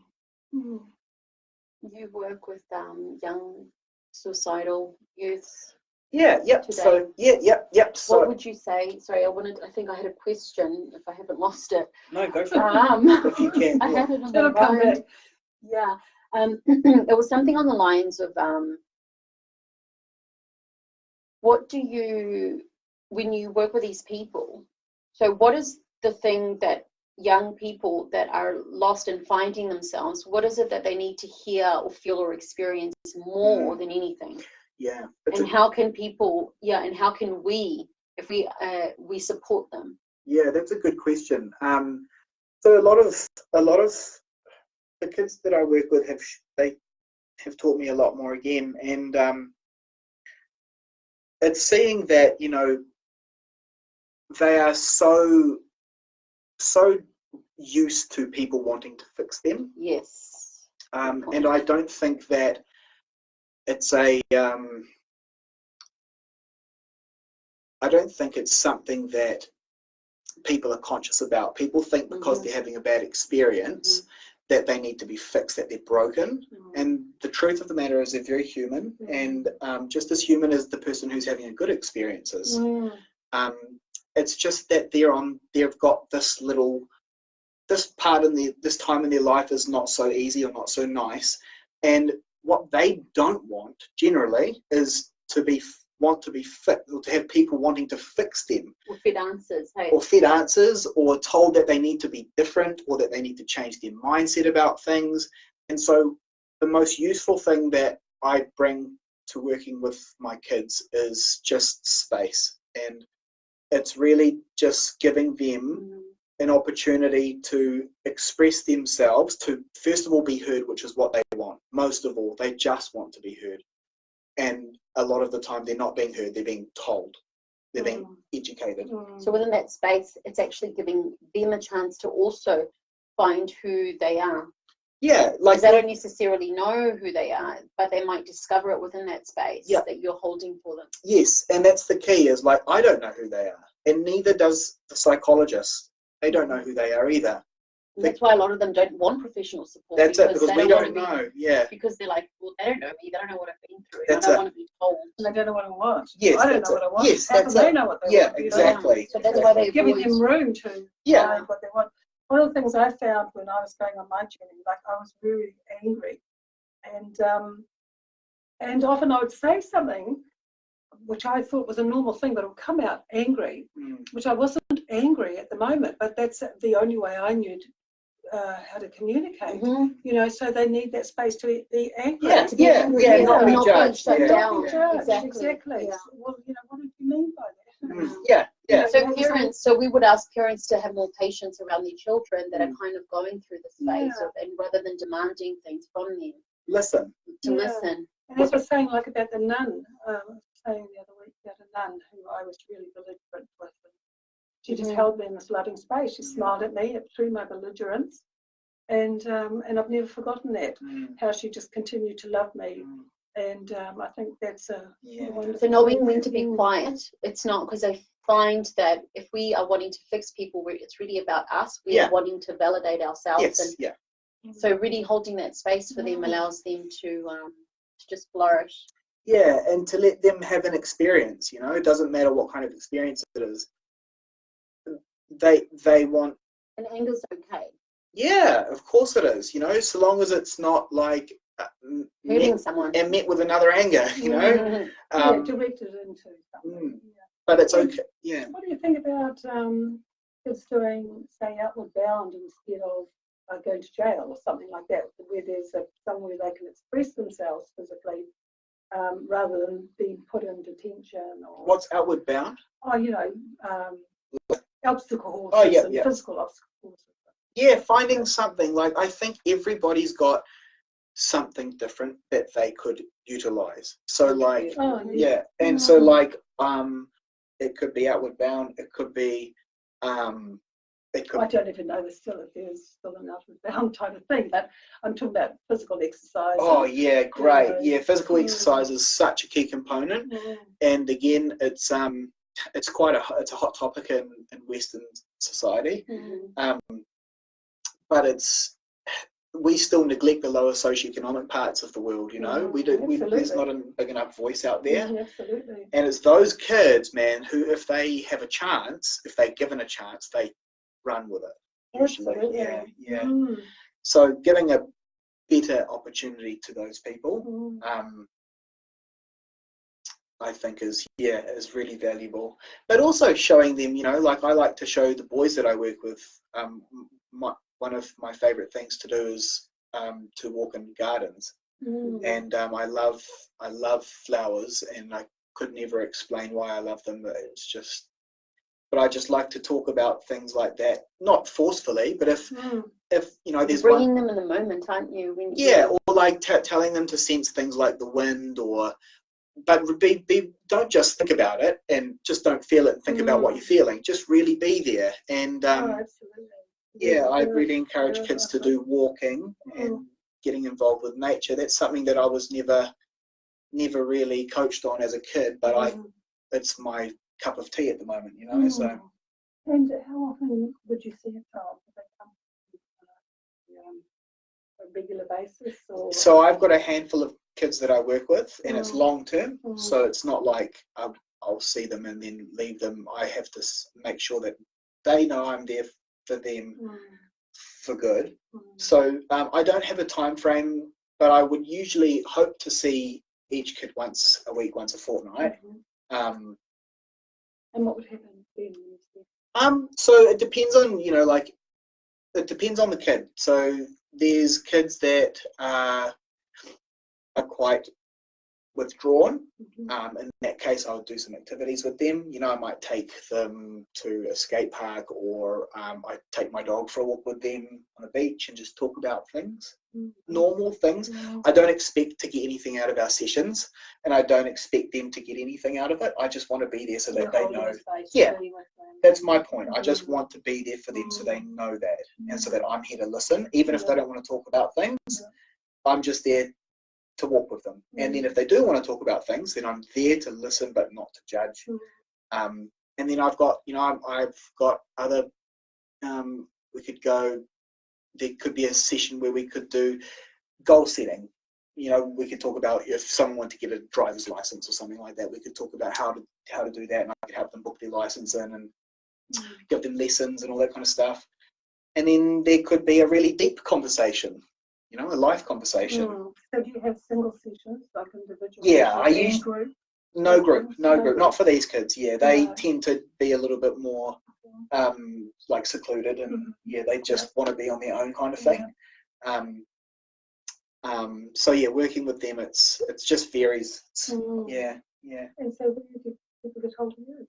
S1: You work with young suicidal youths.
S2: Yep.
S1: Today.
S2: So yep. So
S1: what would you say? Sorry, I think I had a question. If I haven't lost it.
S2: no, go for it. If you can.
S1: I had it on
S3: It'll
S1: my
S3: come
S1: mind.
S3: back.
S1: Yeah. It was something on the lines of what do you, when you work with these people, so what is the thing that young people that are lost in finding themselves, what is it that they need to hear or feel or experience more than anything?
S2: Yeah.
S1: And how can people, and how can we, if we support them?
S2: Yeah, that's a good question. So a lot of the kids that I work with have taught me a lot more again, and it's seeing that, you know, they are so used to people wanting to fix them.
S1: Yes.
S2: And I don't think that it's I don't think it's something that people are conscious about. People think because they're having a bad experience that they need to be fixed, that they're broken. And the truth of the matter is they're very human, and just as human as the person who's having a good experiences. It's just that they've got this time in their life is not so easy or not so nice, and what they don't want generally is want to be fit, or to have people wanting to fix them,
S1: or fit answers,
S2: or told that they need to be different, or that they need to change their mindset about things. And so the most useful thing that I bring to working with my kids is just space, and it's really just giving them an opportunity to express themselves, to first of all be heard, which is what they want. Most of all, they just want to be heard. And a lot of the time they're not being heard, they're being told, they're being educated.
S1: So within that space, it's actually giving them a chance to also find who they are.
S2: Yeah, like
S1: they don't necessarily know who they are, but they might discover it within that space that you're holding for them.
S2: Yes, and that's the key, is like, I don't know who they are, and neither does the psychologist. They don't know who they are either.
S1: And that's why a lot of them don't want professional support.
S2: That's it, because we don't know.
S1: Because they're like, well, they don't know me. They don't know what I've been through.
S2: That's
S1: I don't want to be told.
S3: And they don't know what I want.
S2: Yes,
S3: I don't know what I want.
S2: Yes,
S3: How can they know what they want?
S2: Exactly.
S1: So that's why they're
S3: giving them room to find what they want. One of the things I found when I was going on my journey, like, I was very angry, and often I would say something which I thought was a normal thing, but it would come out angry, which I wasn't angry at the moment, but that's the only way I knew how to communicate. You know, so they need that space to be angry.
S2: To be angry, not be judged.
S3: Exactly.
S1: Yeah.
S3: Well, you know, what did you mean by that?
S1: So we would ask parents to have more patience around their children that are kind of going through this phase, and rather than demanding things from them,
S2: listen.
S1: Listen.
S3: And as I was saying, like, about the nun, saying the other week about a nun who I was really belligerent with. She just held me in this loving space. She smiled at me through my belligerence, and I've never forgotten that. How she just continued to love me, and I think that's a wonderful.
S1: So knowing when to be quiet, it's not because I find that if we are wanting to fix people, it's really about us. We are wanting to validate ourselves, so really holding that space for them allows them to just flourish.
S2: Yeah, and to let them have an experience. You know, it doesn't matter what kind of experience it is. They want.
S1: And anger's okay.
S2: Yeah, of course it is. You know, so long as it's not like
S1: hurting someone
S2: and met with another anger. You know,
S3: directed into something.
S2: But it's okay. Yeah.
S3: What do you think about kids doing, say, outward bound instead of going to jail or something like that, where there's somewhere they can express themselves physically, rather than being put in detention? Or
S2: what's outward bound?
S3: Oh, you know, obstacle
S2: horses
S3: and physical obstacle horses.
S2: Yeah, finding something. Like, I think everybody's got something different that they could utilize. So like, and so like, it could be outward bound. It could be it could.
S3: I don't even know if there's still an outward bound type of thing, but I'm talking about physical exercise.
S2: Oh yeah, great. Yeah, physical
S3: Mm.
S2: exercise is such a key component, and again, it's quite a hot topic in Western society, but we still neglect the lower socioeconomic parts of the world. You know, there's not a big enough voice out there.
S3: Absolutely.
S2: And it's those kids, man, who if they have a chance, if they're given a chance, they run with it. Usually.
S3: Absolutely.
S2: Yeah. So giving a better opportunity to those people, I think is really valuable. But also showing them, you know, like I like to show the boys that I work with. One of my favourite things to do is to walk in gardens, and I love flowers, and I could never explain why I love them. But but I just like to talk about things like that, not forcefully, but if you know, there's
S1: bringing them in the moment, aren't you?
S2: Or like telling them to sense things like the wind, but don't just think about it and just don't feel it and think about what you're feeling. Just really be there. And
S3: absolutely.
S2: I really encourage kids to do walking and getting involved with nature. That's something that I was never really coached on as a kid, but it's my cup of tea at the moment, you know. So.
S3: And how often would you see a child? Do they come on a regular basis? Or?
S2: So I've got a handful of kids that I work with, and it's long term. So it's not like I'll see them and then leave them. I have to make sure that they know I'm there for them for good. So I don't have a time frame, but I would usually hope to see each kid once a week, once a fortnight.
S3: And what would happen then?
S2: So it depends on, you know, like it depends on the kid. So there's kids that are quite withdrawn. In that case, I would do some activities with them. You know, I might take them to a skate park, or I take my dog for a walk with them on the beach and just talk about things, normal things. I don't expect to get anything out of our sessions, and I don't expect them to get anything out of it. I just want to be there so that they know. Yeah, that's my point. I just want to be there for them so they know that, and so that I'm here to listen, even if they don't want to talk about things. I'm just there to walk with them, and then if they do want to talk about things, then I'm there to listen but not to judge. And then I've got other we could go, there could be a session where we could do goal setting. You know, we could talk about if someone wanted to get a driver's license or something like that, we could talk about how to do that, and I could help them book their license in and give them lessons and all that kind of stuff. And then there could be a really deep conversation, you know, a life conversation.
S3: So do you have single sessions, like individual?
S2: Yeah, I usually
S3: group.
S2: No group, not for these kids. Yeah, they tend to be a little bit more like secluded, and they just want to be on their own kind of thing. So yeah, working with them, it's just varies. Yeah.
S3: And so where do people get hold of you?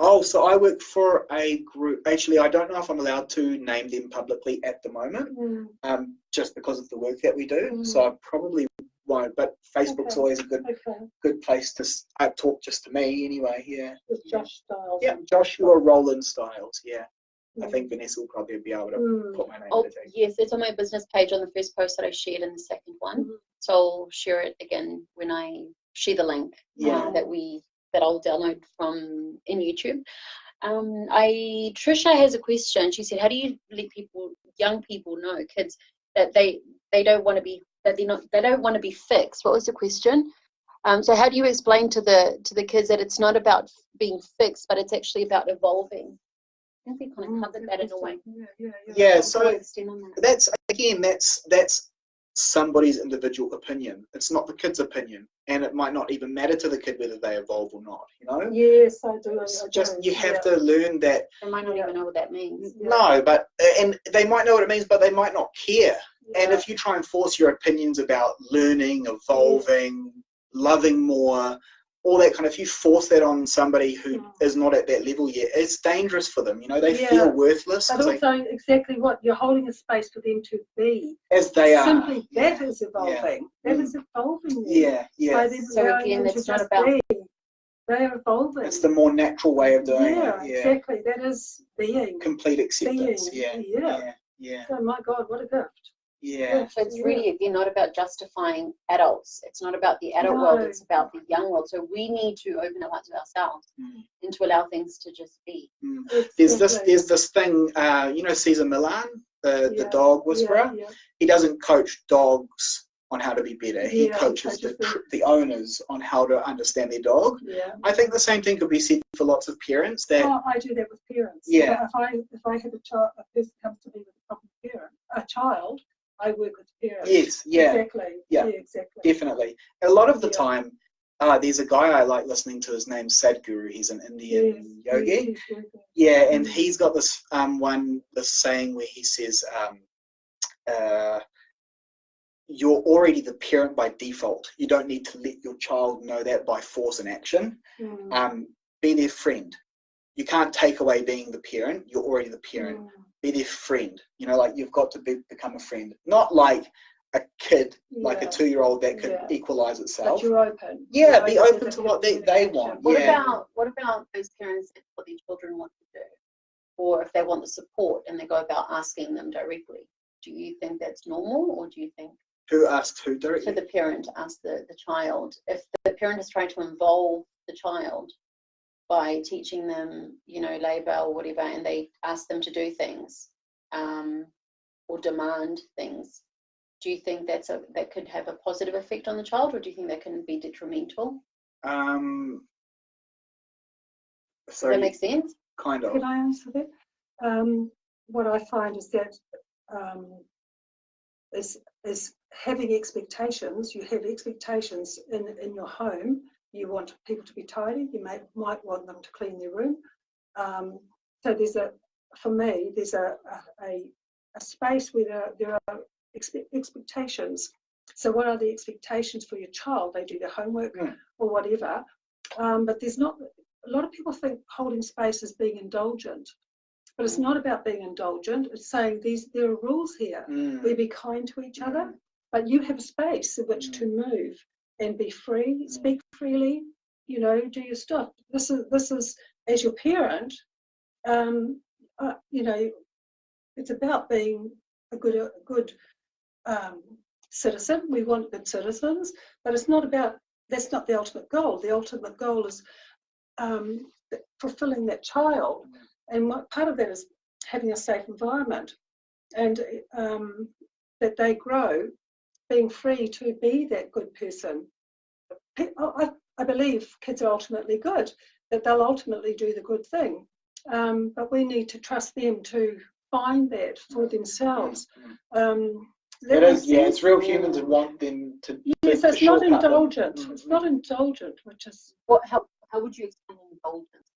S2: Oh, so I work for a group. Actually, I don't know if I'm allowed to name them publicly at the moment, just because of the work that we do. So I probably won't. But Facebook's always a good place to talk just to me anyway. Yeah.
S3: With Josh Styles.
S2: Yeah, Joshua Roland Styles. Yeah. I think Vanessa will probably be able to put my name in it.
S1: Yes, it's on my business page on the first post that I shared in the second one. So I'll share it again when I share the link that I'll download from in YouTube. Trisha has a question. She said, "How do you let young people know, kids, that they don't want to be they don't want to be fixed?" What was the question? So how do you explain to the kids that it's not about being fixed, but it's actually about evolving? I think we kind of covered that in a way.
S2: Yeah. So that's somebody's individual opinion. It's not the kid's opinion, and it might not even matter to the kid whether they evolve or not. You know.
S3: Yes, I do.
S2: You have to learn that.
S1: They might not even know what that means.
S2: No, and they might know what it means, but they might not care. And if you try and force your opinions about learning, evolving, loving more, all that kind of, if you force that on somebody who is not at that level yet, it's dangerous for them. You know, they feel worthless.
S3: But also exactly what you're holding a space for them to be.
S2: As they are.
S3: Simply that is evolving. That is evolving.
S2: Yeah.
S1: So again, it's not about
S3: They're evolving.
S2: It's the more natural way of doing
S3: Yeah,
S2: it. Yeah,
S3: exactly. That is being.
S2: complete acceptance.
S3: Being,
S2: Yeah.
S3: So my God, what a gift.
S2: Yeah.
S1: So it's really, again, not about justifying adults. It's not about the adult world, it's about the young world. So we need to open our hearts to ourselves and to allow things to just be.
S2: There's this thing, you know, Cesar Millan, the dog whisperer. He doesn't coach dogs on how to be better. He coaches the owners on how to understand their dog. I think the same thing could be said for lots of parents. That
S3: I do that with parents.
S2: Yeah.
S3: If I have a person comes to me with a problem parent, a child, I work with the parents.
S2: Yes. Yeah.
S3: Exactly.
S2: Yeah.
S3: Exactly.
S2: Definitely. A lot of the time, there's a guy I like listening to. His name's Sadhguru. He's an Indian yogi. Yeah, and he's got this this saying where he says, "You're already the parent by default. You don't need to let your child know that by force and action. Be their friend. You can't take away being the parent. You're already the parent. Be their friend. You know, like you've got to become a friend. Not like a kid, like a 2-year-old that could equalize itself.
S3: But you're open.
S2: Yeah, be open to what they want.
S1: What about those parents that what their children want to do? Or if they want the support and they go about asking them directly? Do you think that's normal, or do you think...
S2: Who asks who directly?
S1: For the parent to ask the child. If the parent is trying to involve the child by teaching them, you know, labour or whatever, and they ask them to do things or demand things, do you think that could have a positive effect on the child, or do you think that can be detrimental?
S2: So
S1: Does that make sense?
S2: Kind of.
S3: Can I answer that? What I find is that is having expectations. You have expectations in your home. You want people to be tidy. You might want them to clean their room. So there's for me, there's a space where there are expectations. So what are the expectations for your child? They do their homework or whatever. But there's not, a lot of people think holding space is being indulgent. But it's not about being indulgent. It's saying there are rules here. We be kind to each other, but you have a space in which to move and be free, speak freely, you know, do your stuff. This is as your parent, you know, it's about being a good citizen. We want good citizens, but it's not about, that's not the ultimate goal. The ultimate goal is fulfilling that child. And part of that is having a safe environment, and that they grow being free to be that good person. I believe kids are ultimately good, that they'll ultimately do the good thing. But we need to trust them to find that for themselves.
S2: It is, it's real humans and want them to.
S3: Yes, it's not indulgent. It's not indulgent, which is.
S1: How would you explain indulgence?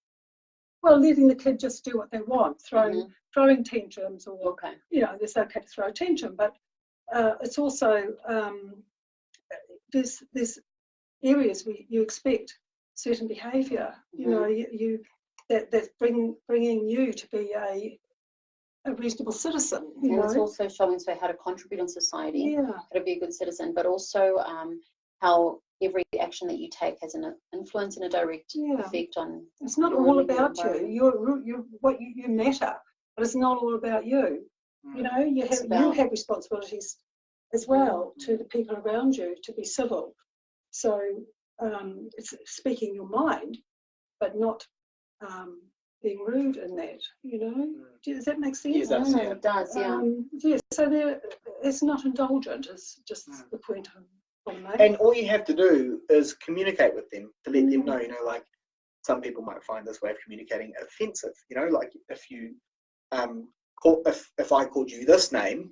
S3: Well, letting the kid just do what they want, throwing tantrums, or you know, it's okay to throw a tantrum, but it's also there's areas where you expect certain behaviour. You know, that's bringing you to be a reasonable citizen. You know?
S1: It's also showing how to contribute in society, how to be a good citizen, but also how every action that you take has an influence and a direct effect on.
S3: It's not all about you. You matter, but it's not all about you. You know, you have responsibilities as well to the people around you to be civil. So it's speaking your mind, but not being rude in that. You know, does that make sense?
S1: It does. Yeah.
S3: So it's not indulgent. It's just the point I'm trying to make.
S2: And all you have to do is communicate with them to let them know. You know, like some people might find this way of communicating offensive. You know, like if you if I called you this name,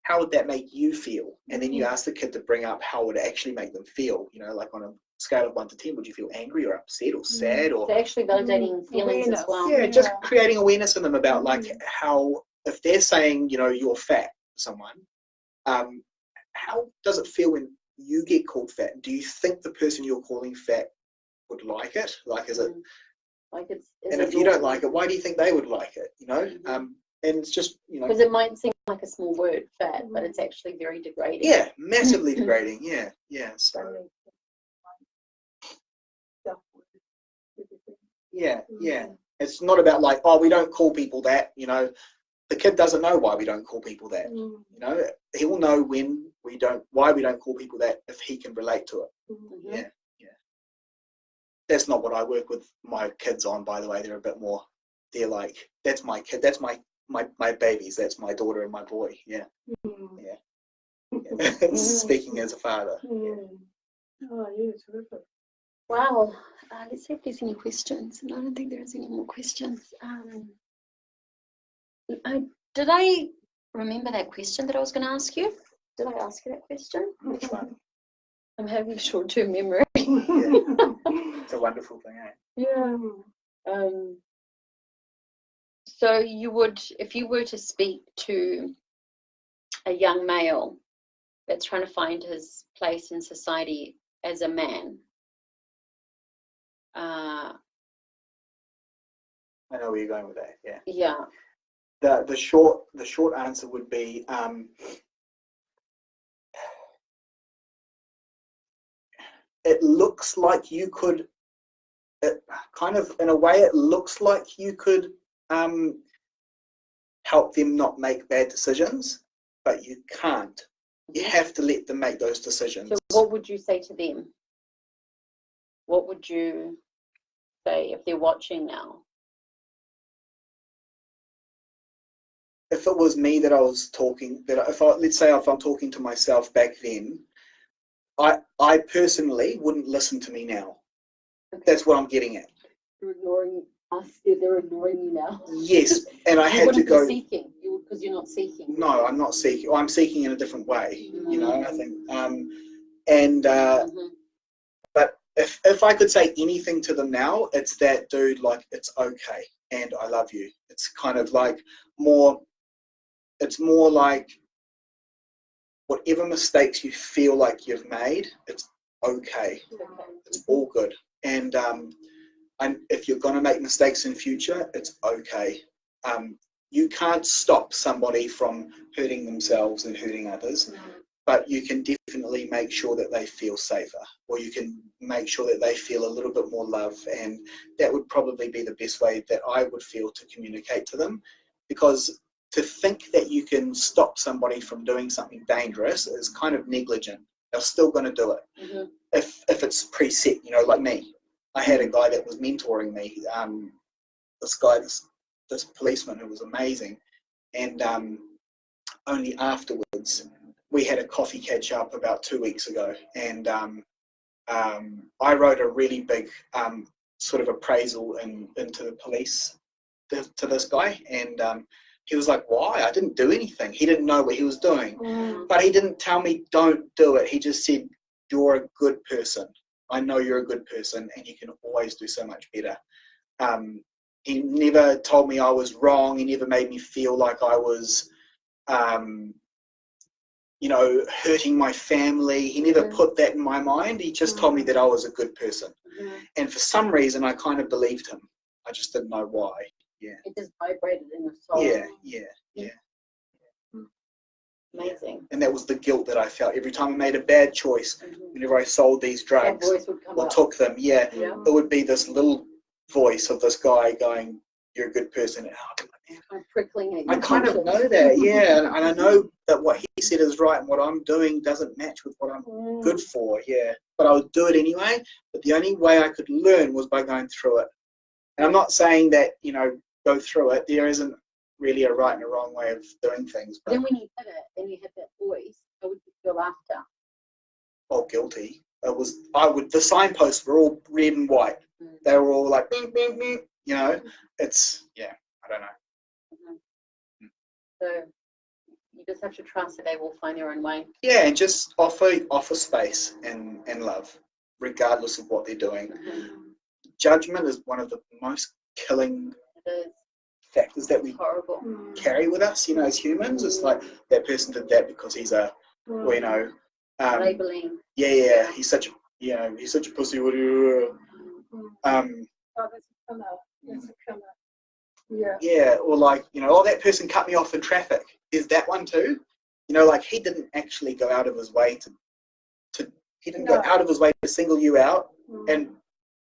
S2: how would that make you feel? And then you ask the kid to bring up how would it actually make them feel. You know, like on a scale of 1 to 10, would you feel angry or upset or sad? Or
S1: they're actually validating feelings as well.
S2: Yeah, just creating awareness in them about like how, if they're saying, you know, you're fat to someone, how does it feel when you get called fat? Do you think the person you're calling fat would like it? Like, is it?
S1: Like it's.
S2: And if you don't like it, why do you think they would like it? You know, and it's just, you know,
S1: because it might seem like a small word, fat, but it's actually very degrading.
S2: Yeah, massively degrading. Yeah. So. Yeah, yeah. It's not about like, oh, we don't call people that, you know. The kid doesn't know why we don't call people that. You know, he will know why we don't call people that if he can relate to it. Yeah, yeah. That's not what I work with my kids on, by the way. They're a bit more, they're like, that's my kid, that's my babies, that's my daughter and my boy. Yeah. Yeah. Speaking as a father. Yeah.
S3: Oh, yeah, terrific.
S1: Wow. Let's see if there's any questions. And I don't think there's any more questions. Did I remember that question that I was going to ask you? Did I ask you that question?
S2: Which one?
S1: I'm having short-term memory.
S2: Yeah. It's a wonderful thing, eh?
S1: Yeah. So you would, if you were to speak to a young male that's trying to find his place in society as a man,
S2: I know where you're going with that. Yeah.
S1: yeah.
S2: The short answer would be it looks like you could, kind of in a way, it looks like you could help them not make bad decisions, but you can't. You have to let them make those decisions.
S1: So what would you say to them? What would you say if they're watching now?
S2: If it was me that I was talking, let's say if I'm talking to myself back then, I personally wouldn't listen to me now. Okay. That's what I'm getting at.
S1: You're ignoring us. They're ignoring you now.
S2: Yes, and I had to go.
S1: Seeking, because you're not seeking.
S2: No, I'm not seeking. I'm seeking in a different way. You know, I think. But if I could say anything to them now, it's that, dude. Like, it's okay, and I love you. It's kind of like more. It's more like whatever mistakes you feel like you've made, it's okay. It's all good. And if you're going to make mistakes in future, it's okay. You can't stop somebody from hurting themselves and hurting others, but you can definitely make sure that they feel safer, or you can make sure that they feel a little bit more love. And that would probably be the best way that I would feel to communicate to them, because to think that you can stop somebody from doing something dangerous is kind of negligent. They're still going to do it if it's preset. You know, like me, I had a guy that was mentoring me. This policeman who was amazing, and only afterwards we had a coffee catch up about 2 weeks ago, and I wrote a really big sort of appraisal into the police to this guy, and he was like, why? I didn't do anything. He didn't know what he was doing. But he didn't tell me don't do it. He just said, you're a good person. I know you're a good person, and you can always do so much better. He never told me I was wrong. He never made me feel like I was, you know, hurting my family. He never put that in my mind. He just told me that I was a good person. And for some reason, I kind of believed him. I just didn't know why. Yeah.
S1: It just vibrated in your soul.
S2: Yeah.
S1: Amazing.
S2: And that was the guilt that I felt every time I made a bad choice. Whenever I sold these drugs or took them, it would be this little voice of this guy going, "You're a good person." And I'd be like, man,
S1: I'm prickling at
S2: I kind of know that, and I know that what he said is right, and what I'm doing doesn't match with what I'm good for. But I would do it anyway. But the only way I could learn was by going through it. And I'm not saying that, you know, go through it. There isn't really a right and a wrong way of doing things. But
S1: then when you did it and you had that voice, how would you feel after?
S2: Oh, guilty. The signposts were all red and white. They were all like, bing, bing, bing. You know, it's, I don't know.
S1: So you just have to trust that they will find their own way.
S2: Yeah, and just offer space and love, regardless of what they're doing. Judgment is one of the most killing factors that we carry with us, you know, as humans. It's like, that person did that because he's a, well, you know,
S1: labeling.
S2: He's such a pussy. What do you?
S3: That's a killer.
S2: Or like, you know, oh, that person cut me off in traffic. There's that one too. You know, like, he didn't actually go out of his way to single you out and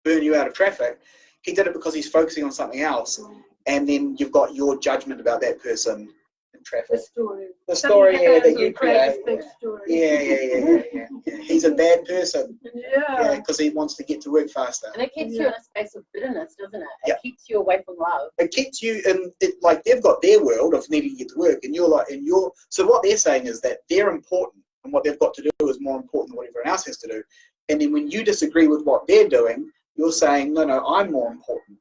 S2: burn you out of traffic. he did it because he's focusing on something else, and then you've got your judgment about that person in traffic. The story that you create. Yeah. He's a bad person.
S3: Yeah.
S2: Because he wants to get to work faster.
S1: And it keeps you in a space of bitterness, doesn't it? It keeps you away from love.
S2: It keeps you in like they've got their world of needing to get to work, and you're like, so what they're saying is that they're important, and what they've got to do is more important than what everyone else has to do. And then when you disagree with what they're doing, you're saying, no, I'm more important.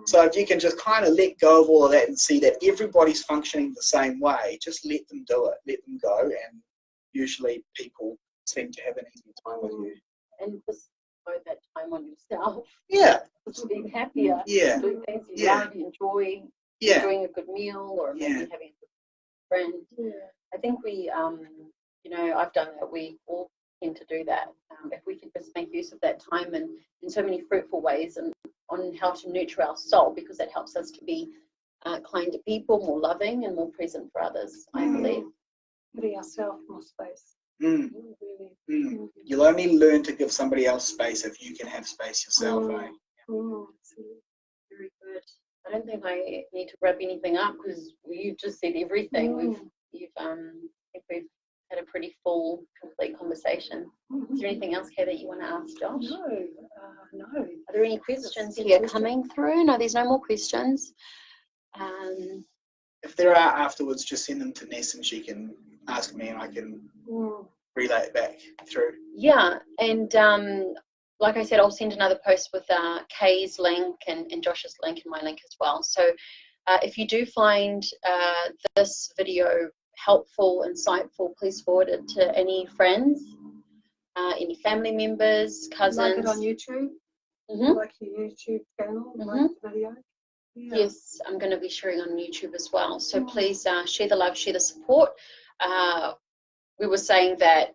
S2: So if you can just kind of let go of all of that and see that everybody's functioning the same way, just let them do it, let them go, and usually people seem to have an easier time with you.
S1: And just devote that time on yourself.
S2: Yeah.
S1: Just being happier.
S2: Yeah.
S1: Doing things you love, you enjoy.
S2: Yeah.
S1: Enjoying a good meal, or maybe having a good friend. Yeah. I think we, I've done that. We all tend to do that. If we can just make use of that time and in so many fruitful ways, and on how to nurture our soul, because that helps us to be kind to people, more loving and more present for others, I believe.
S3: Giving ourselves more space.
S2: Really. You'll only learn to give somebody else space if you can have space yourself.
S1: Very good. I don't think I need to wrap anything up because you've just said everything. I think we've had a pretty full, complete conversation. Is there anything else, Kay, that you want to ask Josh?
S3: No.
S1: Are there any questions here coming through? No, there's no more questions.
S2: If there are afterwards, just send them to Ness and she can ask me and I can relay it back through.
S1: Yeah, and like I said, I'll send another post with Kay's link and Josh's link and my link as well. So if you do find this video helpful, insightful, please forward it to any friends, any family members, cousins.
S3: Like it on YouTube? Like your YouTube channel, like the video? Yeah.
S1: Yes, I'm going to be sharing on YouTube as well. So please share the love, share the support. We were saying that,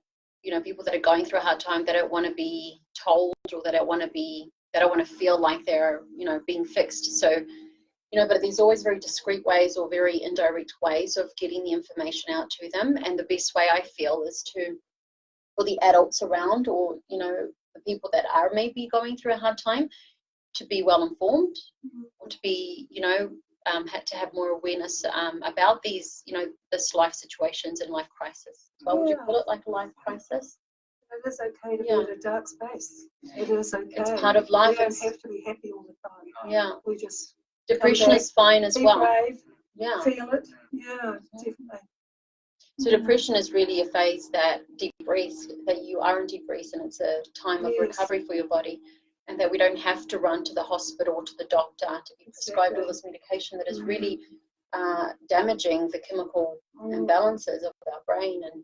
S1: people that are going through a hard time, they don't want to be told, or they don't want to feel like they're, being fixed. So, but there's always very discreet ways or very indirect ways of getting the information out to them. And the best way I feel is for the adults around, or, the people that are maybe going through a hard time, to be well informed, or to be, had to have more awareness about these, this life situations and life crisis. Well, would you call it like a life crisis?
S3: It is okay to be in a dark space. It is okay.
S1: It's part of life.
S3: We don't have to be happy all the time.
S1: Yeah.
S3: We just
S1: depression is fine as well.
S3: Brave,
S1: feel
S3: it. Yeah, definitely.
S1: So depression is really a phase that you are in deep rest, and it's a time of recovery for your body, and that we don't have to run to the hospital or to the doctor to be prescribed all this medication that is really damaging the chemical imbalances of our brain. And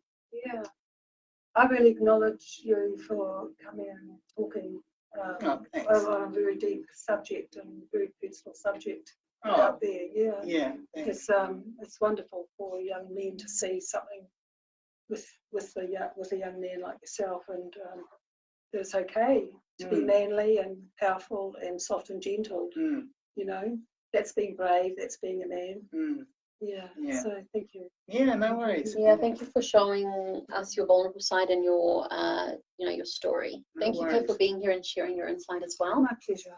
S3: I really acknowledge you for coming and talking on a very deep subject and very personal subject out there. It's wonderful for young men to see something with a young man like yourself, and that it's okay to be manly and powerful and soft and gentle. That's being brave, that's being a man. So thank you.
S2: No worries.
S1: Thank you for showing us your vulnerable side and your your story. Thank you, Kay, for being here and sharing your insight as well.
S3: My pleasure.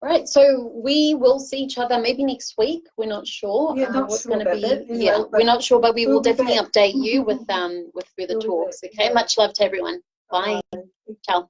S1: Right, so we will see each other maybe next week. We're not sure what's going to be. We're not sure, but we will definitely update you with further talks. Okay, much love to everyone. Bye. Ciao.